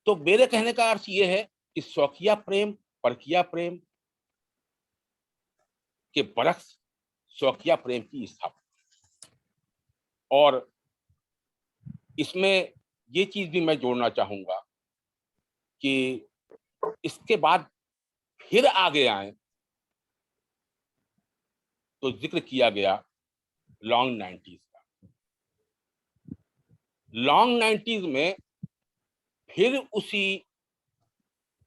तो मेरे कहने का अर्थ ये है कि शौकिया प्रेम, परकिया प्रेम के बरक्स शौकिया प्रेम की स्थापना। और इसमें ये चीज भी मैं जोड़ना चाहूंगा कि इसके बाद फिर आगे आए तो जिक्र किया गया लॉन्ग 90s का। लॉन्ग 90s में फिर उसी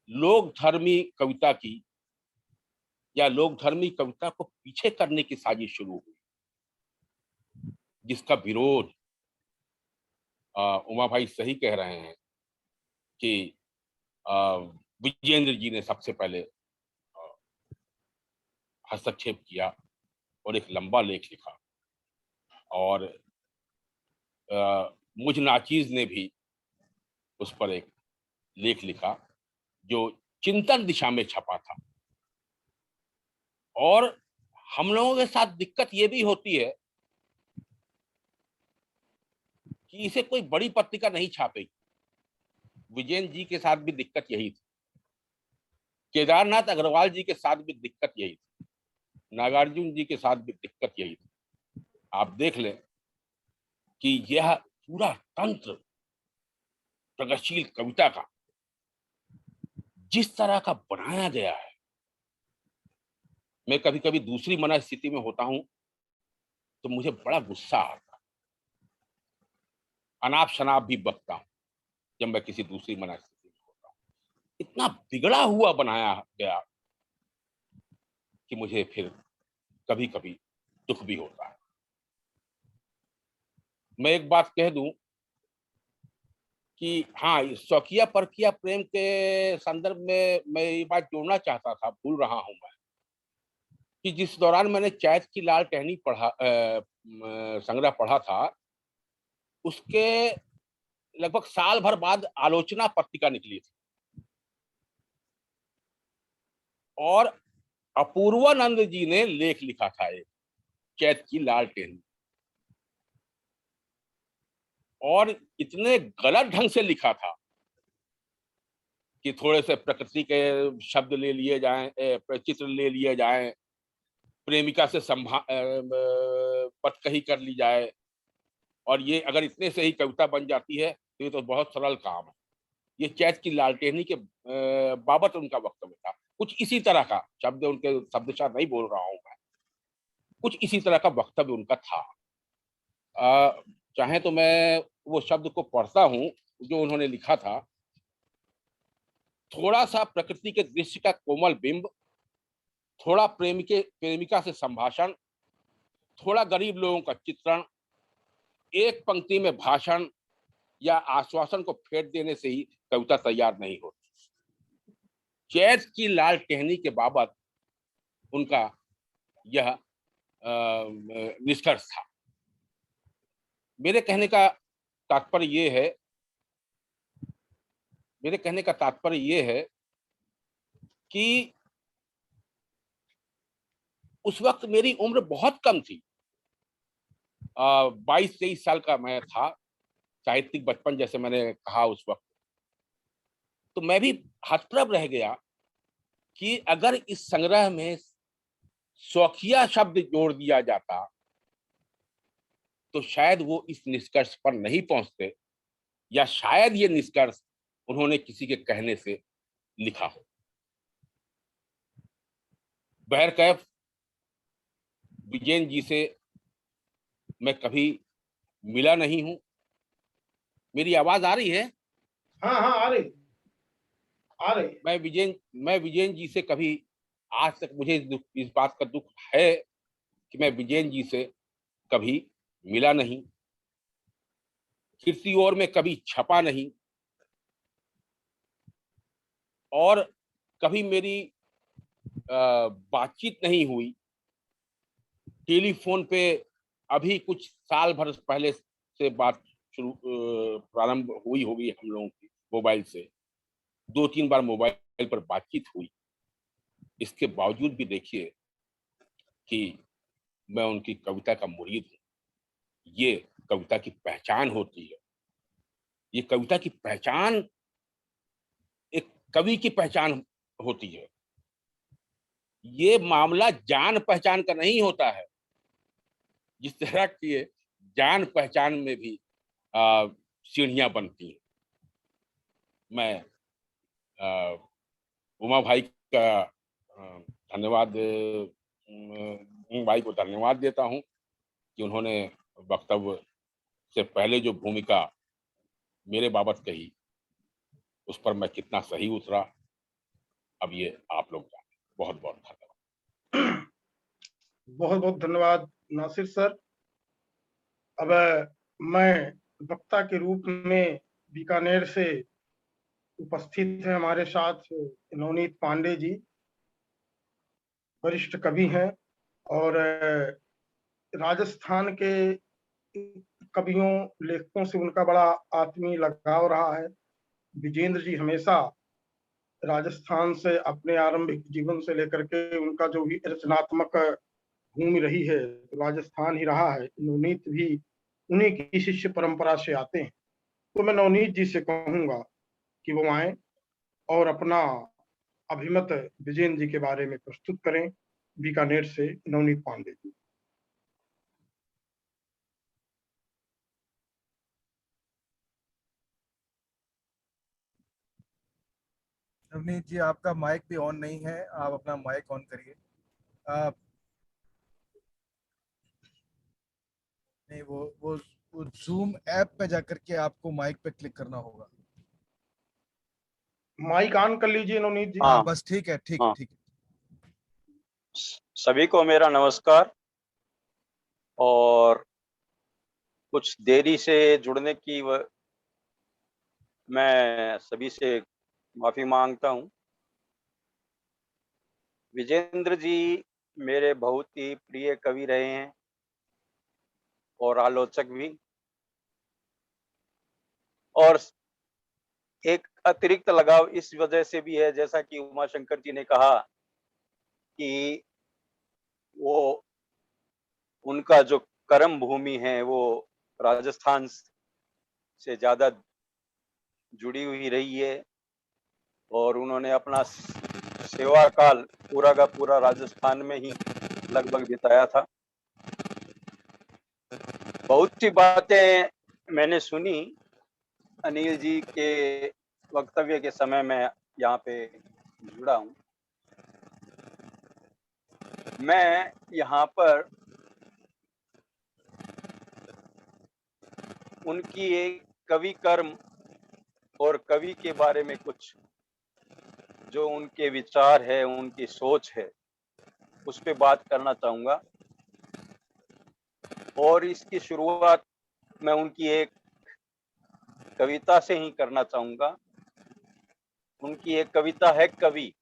लोक धर्मी कविता की या लोक धर्मी कविता को पीछे करने की साजिश शुरू हुई, जिसका विरोध उमा भाई सही कह रहे हैं कि विजेंद्र जी ने सबसे पहले हस्तक्षेप किया और एक लंबा लेख लिखा, और मुझ नाचीज ने भी उस पर एक लेख लिखा जो चिंतन दिशा में छपा था। और हम लोगों के साथ दिक्कत ये भी होती है कि इसे कोई बड़ी पत्रिका नहीं छापेगी। विजयन जी के साथ भी दिक्कत यही थी, केदारनाथ अग्रवाल जी के साथ भी दिक्कत यही थी, नागार्जुन जी के साथ भी दिक्कत यही थी। आप देख लें कि यह पूरा तंत्र प्रगतिशील कविता का जिस तरह का बनाया गया है, मैं कभी कभी दूसरी मना स्थिति में होता हूं तो मुझे बड़ा गुस्सा आता है, अनाप शनाप भी बकता हूं जब मैं किसी दूसरी मना स्थिति में होता हूं। इतना बिगड़ा हुआ बनाया गया कि मुझे फिर कभी कभी दुख भी होता है। मैं एक बात कह दूं कि हाँ, शौकिया परकिया प्रेम के संदर्भ में मैं ये बात जोड़ना चाहता था, भूल रहा हूं मैं, कि जिस दौरान मैंने चैत की लाल टहनी संग्रह पढ़ा था, उसके लगभग साल भर बाद आलोचना पत्रिका निकली थी और अपूर्वानंद जी ने लेख लिखा था एक, चैत की लाल टहनी, और इतने गलत ढंग से लिखा था कि थोड़े से प्रकृति के शब्द ले लिए जाएं, चित्र ले लिए जाएं, प्रेमिका से पटकही कर ली जाए, और ये अगर इतने से ही कविता बन जाती है तो ये तो बहुत सरल काम है। ये चैत की लालटेनी के बाबत उनका वक्तव्य था, कुछ इसी तरह का, शब्द उनके शब्दशः नहीं बोल रहा हूं मैं, कुछ इसी तरह का वक्तव्य उनका था। चाहे तो मैं वो शब्द को पढ़ता हूं जो उन्होंने लिखा था। थोड़ा सा प्रकृति के दृश्य का कोमल बिंब, थोड़ा प्रेमिका से संभाषण, थोड़ा गरीब लोगों का चित्रण, एक पंक्ति में भाषण या आश्वासन को फेंक देने से ही कविता तैयार नहीं होती। चैत की लाल टहनी के बाबत उनका यह निष्कर्ष था। मेरे कहने का तात्पर्य ये है कि उस वक्त मेरी उम्र बहुत कम थी, 22-23 साल का मैं था, साहित्यिक बचपन जैसे मैंने कहा उस वक्त। तो मैं भी हतप्रभ रह गया कि अगर इस संग्रह में शौकिया शब्द जोड़ दिया जाता तो शायद वो इस निष्कर्ष पर नहीं पहुंचते, या शायद ये निष्कर्ष उन्होंने किसी के कहने से लिखा हो। बहरकैफ विजयन जी से मैं कभी मिला नहीं हूं। मेरी आवाज आ रही है? हाँ हाँ, आ रही। मैं विजयन जी से कभी आज तक, मुझे इस बात का दुख है कि मैं विजयन जी से कभी मिला नहीं, किसी और में कभी छपा नहीं, और कभी मेरी बातचीत नहीं हुई। टेलीफोन पे अभी कुछ साल भर पहले से बात प्रारंभ हुई होगी हम लोगों की, मोबाइल से 2-3 बार मोबाइल पर बातचीत हुई। इसके बावजूद भी देखिए कि मैं उनकी कविता का मुरीद हूं। ये कविता की पहचान होती है, ये कविता की पहचान एक कवि की पहचान होती है। ये मामला जान पहचान का नहीं होता है, जिस तरह की जान पहचान में भी सीढ़ियां बनती हैं। मैं उमा भाई का धन्यवाद, भाई को धन्यवाद देता हूं कि उन्होंने वक्तव्य से पहले जो भूमिका मेरे बाबत कही उस पर मैं कितना सही उतरा, अब ये आप लोग जाने। बहुत बहुत धन्यवाद। बहुत बहुत धन्यवाद नासिर सर। अब मैं वक्ता के रूप में बीकानेर से उपस्थित है हमारे साथ नवनीत पांडे जी, वरिष्ठ कवि हैं और राजस्थान के कवियों लेखकों से उनका बड़ा आत्मीय लगाव रहा है। विजेंद्र जी हमेशा राजस्थान से अपने आरंभिक जीवन से लेकर के उनका जो भी रचनात्मक भूमि रही है तो राजस्थान ही रहा है। नवनीत भी उन्हीं की शिष्य परंपरा से आते हैं, तो मैं नवनीत जी से कहूंगा कि वो आए और अपना अभिमत विजयेंद्र जी के बारे में प्रस्तुत करें। बीकानेर से नवनीत पांडे जी। नवनीत जी, आपका माइक भी ऑन नहीं है, आप अपना माइक ऑन करिए। आप नहीं, वो जूम ऐप पे जाकर के आपको माइक पे क्लिक करना होगा। माइक ऑन कर लीजिए नवनीत जी। हाँ, हाँ बस ठीक है, ठीक हाँ। ठीक। सभी को मेरा नमस्कार। और कुछ देरी से जुड़ने की मैं सभी से माफी मांगता हूं। विजेंद्र जी मेरे बहुत ही प्रिय कवि रहे हैं और आलोचक भी। और एक अतिरिक्त लगाव इस वजह से भी है, जैसा कि उमाशंकर जी ने कहा कि वो उनका जो कर्म भूमि है वो राजस्थान से ज्यादा जुड़ी हुई रही है और उन्होंने अपना सेवा काल पूरा का पूरा राजस्थान में ही लगभग बिताया था। बहुत सी बातें मैंने सुनी अनिल जी के वक्तव्य के समय में यहाँ पे जुड़ा हूँ। मैं यहाँ पर उनकी एक कवि कर्म और कवि के बारे में कुछ जो उनके विचार है, उनकी सोच है, उस पे बात करना चाहूंगा। और इसकी शुरुआत मैं उनकी एक कविता से ही करना चाहूंगा। उनकी एक कविता है कवि,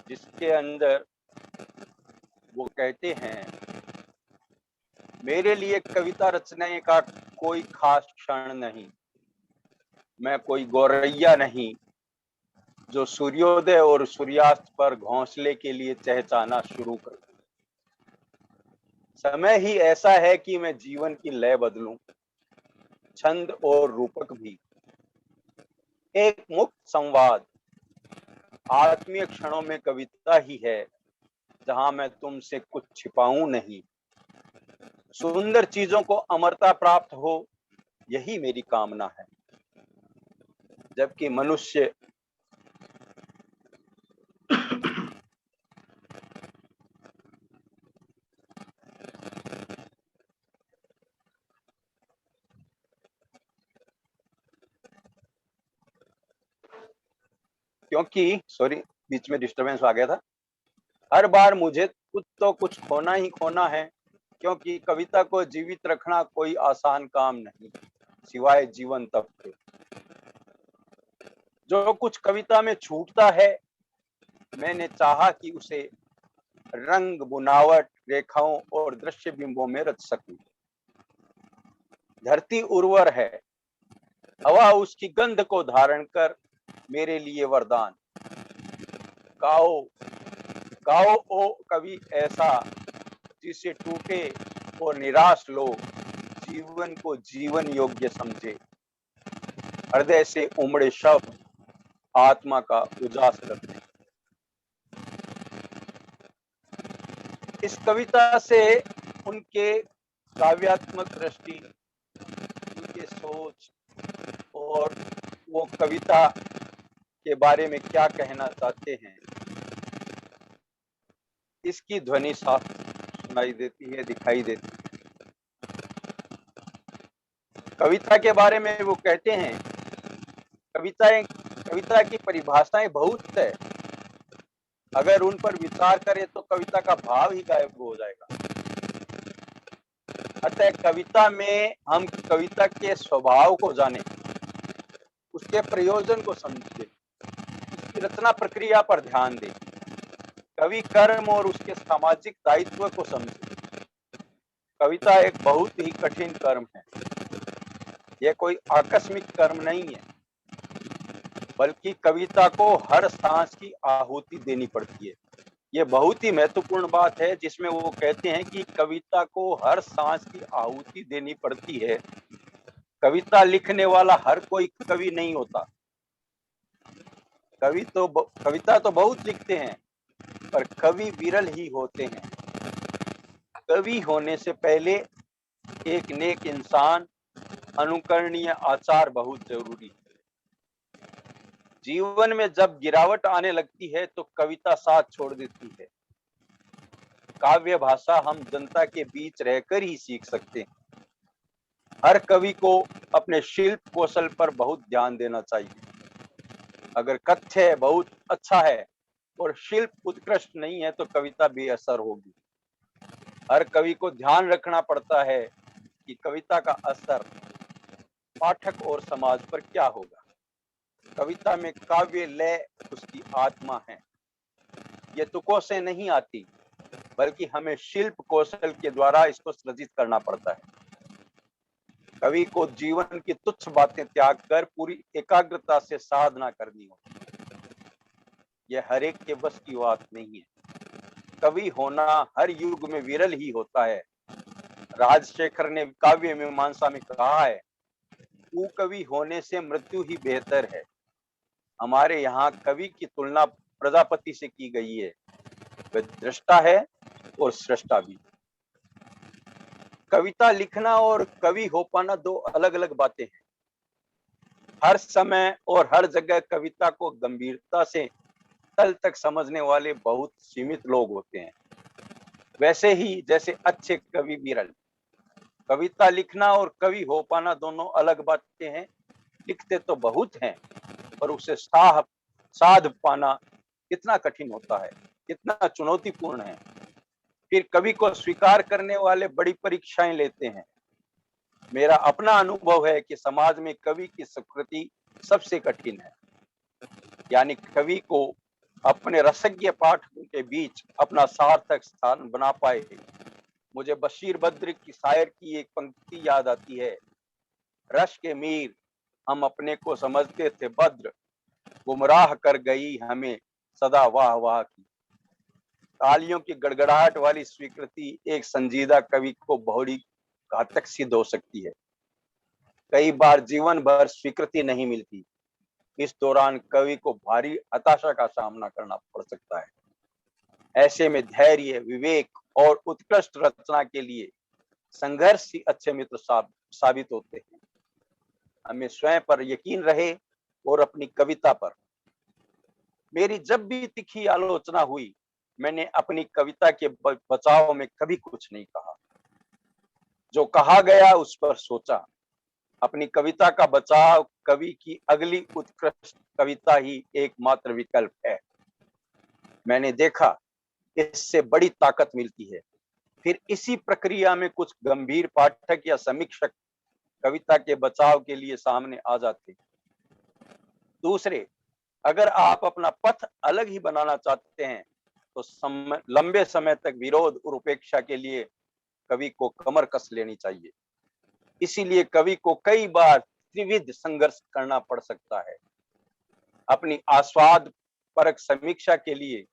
जिसके अंदर वो कहते हैं, मेरे लिए कविता रचने का कोई खास क्षण नहीं, मैं कोई गौरैया नहीं जो सूर्योदय और सूर्यास्त पर घोंसले के लिए चहचहाना शुरू कर। समय ही ऐसा है कि मैं जीवन की लय बदलूं, छंद और रूपक भी। एक मुक्त संवाद आत्मीय क्षणों में कविता ही है, जहां मैं तुमसे कुछ छिपाऊं नहीं। सुंदर चीजों को अमरता प्राप्त हो, यही मेरी कामना है। जबकि मनुष्य क्योंकि सॉरी, बीच में डिस्टरबेंस आ गया था। हर बार मुझे कुछ खोना ही खोना है, क्योंकि कविता को जीवित रखना कोई आसान काम नहीं, सिवाय जीवन तप के। जो कुछ कविता में छूटता है, मैंने चाहा कि उसे रंग, बुनावट, रेखाओं और दृश्य बिंबों में रच सकूं। धरती उर्वर है, हवा उसकी गंध को धारण कर मेरे लिए वरदान। गाओ गाओ ओ कवि ऐसा, जिसे टूटे और निराश लोग जीवन को जीवन योग्य समझे। हृदय से उमड़े शब्द आत्मा का उजास रखते। इस कविता से उनके काव्यात्मक दृष्टि, उनके सोच और वो कविता के बारे में क्या कहना चाहते हैं, इसकी ध्वनि साफ सुनाई देती है, दिखाई देती है। कविता के बारे में वो कहते हैं, कविता की परिभाषाएं बहुत है, अगर उन पर विचार करें तो कविता का भाव ही गायब हो जाएगा। अतः कविता में हम कविता के स्वभाव को जानें, उसके प्रयोजन को समझें, उसकी रचना प्रक्रिया पर ध्यान दें, कवि कर्म और उसके सामाजिक दायित्व को समझें। कविता एक बहुत ही कठिन कर्म है, यह कोई आकस्मिक कर्म नहीं है, बल्कि कविता को हर सांस की आहुति देनी पड़ती है। ये बहुत ही महत्वपूर्ण बात है, जिसमें वो कहते हैं कि कविता को हर सांस की आहुति देनी पड़ती है। कविता लिखने वाला हर कोई कवि नहीं होता। कविता तो बहुत लिखते हैं, पर कवि विरल ही होते हैं। कवि होने से पहले एक नेक इंसान, अनुकरणीय आचार बहुत जरूरी है। जीवन में जब गिरावट आने लगती है तो कविता साथ छोड़ देती है। काव्य भाषा हम जनता के बीच रहकर ही सीख सकते हैं। हर कवि को अपने शिल्प कौशल पर बहुत ध्यान देना चाहिए। अगर कथ्य बहुत अच्छा है और शिल्प उत्कृष्ट नहीं है तो कविता बेअसर होगी। हर कवि को ध्यान रखना पड़ता है कि कविता का असर पाठक और समाज पर क्या होगा। कविता में काव्य लय उसकी आत्मा है। ये तुकों से नहीं आती, बल्कि हमें शिल्प कौशल के द्वारा इसको सृजित करना पड़ता है। कवि को जीवन की तुच्छ बातें त्याग कर पूरी एकाग्रता से साधना करनी होती। यह हर एक के बस की बात नहीं है। कवि होना हर युग में विरल ही होता है। राजशेखर ने काव्य मीमांसा में कहा है, कुकवि होने से मृत्यु ही बेहतर है। हमारे यहाँ कवि की तुलना प्रजापति से की गई है। वह दृष्टा है और सृष्टा भी। कविता लिखना और कवि हो पाना दो अलग अलग बातें हैं। हर समय और हर जगह कविता को गंभीरता से तल तक समझने वाले बहुत सीमित लोग होते हैं। वैसे ही जैसे अच्छे कवि विरल। कविता लिखना और कवि हो पाना दोनों अलग बातें हैं। लिखते तो बहुत हैं, पर उसे साध पाना कितना कठिन होता है, कितना चुनौतीपूर्ण है। फिर कवि को स्वीकार करने वाले बड़ी परीक्षाएं लेते हैं। मेरा अपना अनुभव है कि समाज में कवि की स्वीकृति सबसे कठिन है। यानी कवि को अपने रसज्ञ पाठकों के बीच अपना सार्थक स्थान बना पाए। मुझे बशीर बद्र की शायर की एक पंक्ति याद आती है, रश के मीर हम अपने को समझते थे बद्र, गुमराह कर गई हमें सदा वाह वाह की। तालियों की गड़गड़ाहट वाली स्वीकृति एक संजीदा कवि को बड़ी घातक सिद्ध हो सकती है। कई बार जीवन भर स्वीकृति नहीं मिलती। इस दौरान कवि को भारी हताशा का सामना करना पड़ सकता है। ऐसे में धैर्य, विवेक और उत्कृष्ट रचना के लिए संघर्ष ही अच्छे मित्र साबित होते हैं। हमें स्वयं पर यकीन रहे और अपनी कविता पर। मेरी जब भी तीखी आलोचना हुई, मैंने अपनी कविता के बचाव में कभी कुछ नहीं कहा। जो कहा गया उस पर सोचा। अपनी कविता का बचाव कवि की अगली उत्कृष्ट कविता ही एकमात्र विकल्प है। मैंने देखा इससे बड़ी ताकत मिलती है। फिर इसी प्रक्रिया में कुछ गंभीर पाठक या समीक्षक कविता के बचाव के लिए सामने आ जाते। दूसरे, अगर आप अपना पथ अलग ही बनाना चाहते हैं तो लंबे समय तक विरोध और उपेक्षा के लिए कवि को कमर कस लेनी चाहिए। इसीलिए कवि को कई बार त्रिविध संघर्ष करना पड़ सकता है। अपनी आस्वाद परक समीक्षा के लिए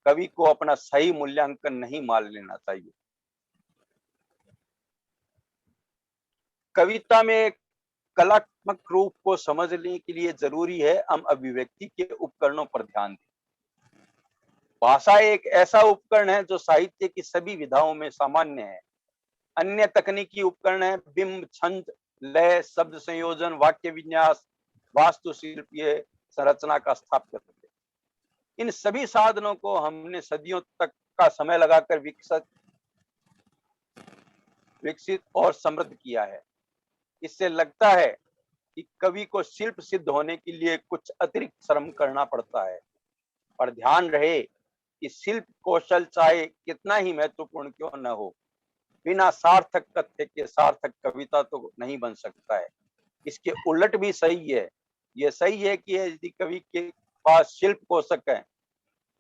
कवि को अपना सही मूल्यांकन नहीं मान लेना चाहिए। कविता में कलात्मक रूप को समझने के लिए जरूरी है हम अभिव्यक्ति के उपकरणों पर ध्यान दें। भाषा एक ऐसा उपकरण है जो साहित्य की सभी विधाओं में सामान्य है। अन्य तकनीकी उपकरण है बिंब, छंद, लय, शब्द संयोजन, वाक्य विन्यास, वास्तुशिल्पीय संरचना का स्थापना करते। इन सभी साधनों को हमने सदियों तक का समय लगाकर विकसित और समृद्ध किया है। इससे लगता है कि कवि को शिल्प सिद्ध होने के लिए कुछ अतिरिक्त श्रम करना पड़ता है, पर ध्यान रहे कि शिल्प कौशल चाहे कितना ही महत्वपूर्ण क्यों न हो, बिना सार्थक तथ्य के सार्थक कविता तो नहीं बन सकता है। इसके उलट भी सही है। यह सही है कि यदि कवि के पास शिल्प कौशल है,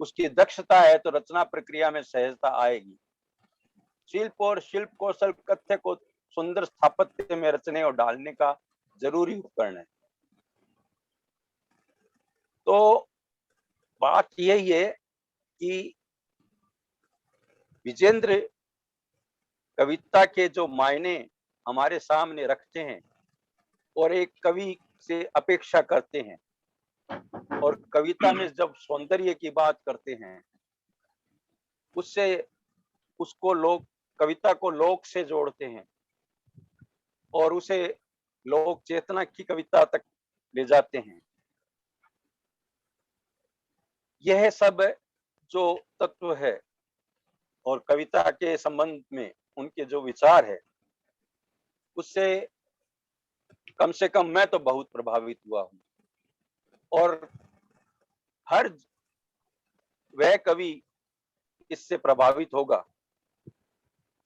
उसकी दक्षता है, तो रचना प्रक्रिया में सहजता आएगी। शिल्प और शिल्प कौशल कथ्य को सुंदर स्थापत्य में रचने और डालने का जरूरी उपकरण है। तो बात यही है कि विजेंद्र कविता के जो मायने हमारे सामने रखते हैं और एक कवि से अपेक्षा करते हैं, और कविता में जब सौंदर्य की बात करते हैं, उससे उसको लोग, कविता को लोक से जोड़ते हैं और उसे लोक चेतना की कविता तक ले जाते हैं। यह सब जो तत्व है और कविता के संबंध में उनके जो विचार है, उससे कम से कम मैं तो बहुत प्रभावित हुआ हूं। और हर वह कवि इससे प्रभावित होगा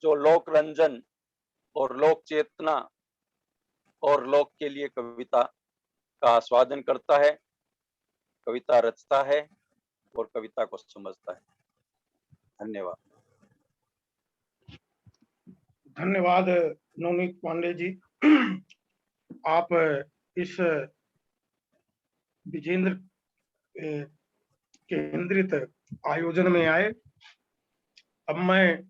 जो लोक रंजन और लोक चेतना और लोक के लिए कविता का आस्वादन करता है, कविता रचता है और कविता को समझता है। धन्यवाद। धन्यवाद नवनीत पांडे जी। आप इस विजेंद्र केंद्रित आयोजन में आए। अब मैं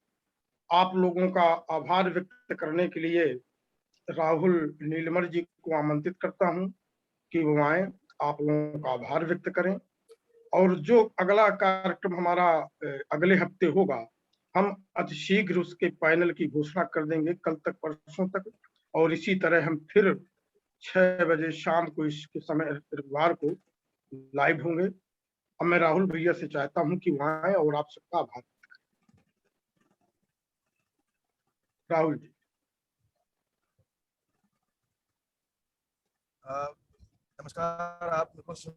आप लोगों का आभार व्यक्त करने के लिए राहुल नीलमर जी को आमंत्रित करता हूं कि वो आए, आप लोगों का आभार व्यक्त करें। और जो अगला कार्यक्रम हमारा अगले हफ्ते होगा, हम अतिशीघ्र उसके पैनल की घोषणा कर देंगे, कल तक परसों तक। और इसी तरह हम फिर 6 बजे शाम को इसके समय रविवार को लाइव होंगे। अब मैं राहुल भैया से चाहता हूं कि वहां आए और आप सबका आभार। राहुल जी। नमस्कार, आप मेरे को सुन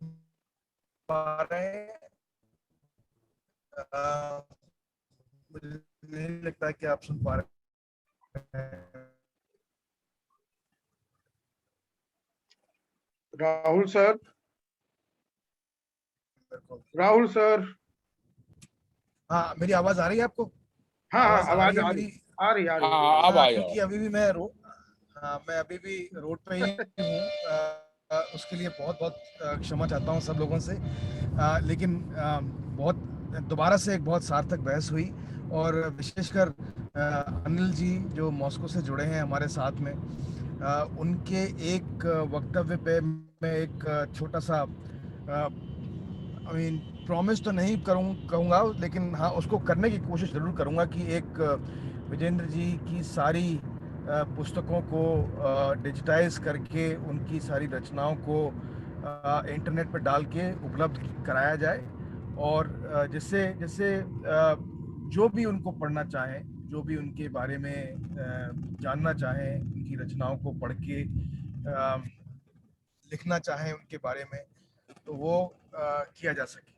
पा रहे हैं? मुझे नहीं लगता कि आप सुन पा रहे हैं। Rahul sir, Rahul sir. हाँ, मेरी आवाज आ रही है आपको? हाँ, आवाज आ रही है? हाँ, अब आया। क्योंकि अभी भी मैं रोड पे ही हूँ। उसके लिए बहुत बहुत क्षमा चाहता हूँ सब लोगों से। लेकिन बहुत दोबारा से एक बहुत सार्थक बहस हुई, और विशेषकर अनिल जी जो मॉस्को से जुड़े हैं हमारे साथ में, उनके एक वक्तव्य पे मैं एक छोटा सा प्रॉमिस तो नहीं कहूँगा, लेकिन हाँ उसको करने की कोशिश ज़रूर करूँगा कि एक विजेंद्र जी की सारी पुस्तकों को डिजिटाइज करके उनकी सारी रचनाओं को इंटरनेट पर डाल के उपलब्ध कराया जाए, और जिससे जो भी उनको पढ़ना चाहें, जो भी उनके बारे में जानना चाहें, उनकी रचनाओं को पढ़ के लिखना चाहें उनके बारे में, तो वो किया जा सके।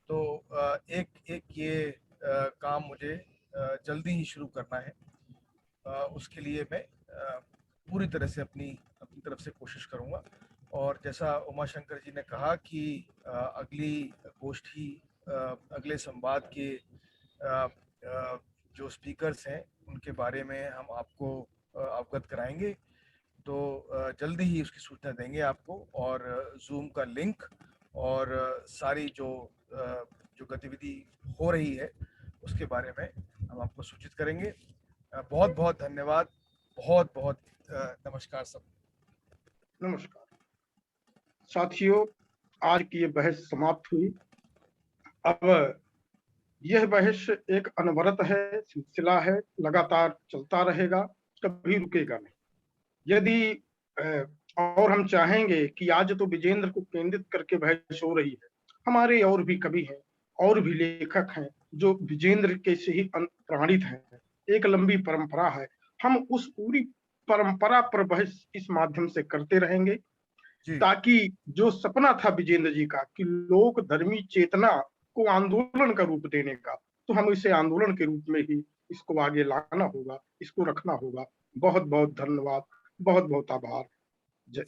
तो एक ये काम मुझे जल्दी ही शुरू करना है। उसके लिए मैं पूरी तरह से अपनी तरफ से कोशिश करूंगा। और जैसा उमाशंकर जी ने कहा कि अगली गोष्ठी, अगले संवाद के जो स्पीकर्स हैं उनके बारे में हम आपको अवगत कराएंगे। तो जल्दी ही उसकी सूचना देंगे आपको, और जूम का लिंक और सारी जो गतिविधि हो रही है उसके बारे में हम आपको सूचित करेंगे। बहुत बहुत धन्यवाद। बहुत बहुत नमस्कार सब। नमस्कार साथियों, आज की ये बहस समाप्त हुई। अब यह बहस एक अनवरत है, सिलसिला है, लगातार चलता रहेगा, कभी रुकेगा नहीं। यदि और हम चाहेंगे कि आज तो विजेंद्र को केंद्रित करके बहस हो रही है, हमारे और भी कवि हैं, और भी लेखक हैं जो विजेंद्र के से ही प्रणीत हैं। एक लंबी परंपरा है, हम उस पूरी परंपरा पर बहस इस माध्यम से करते रहेंगे, ताकि जो सपना था विजेंद्र जी का कि लोक धर्मी चेतना को आंदोलन का रूप देने का, तो हम इसे आंदोलन के रूप में ही इसको आगे लाना होगा, इसको रखना होगा। बहुत बहुत धन्यवाद, बहुत बहुत आभार। जय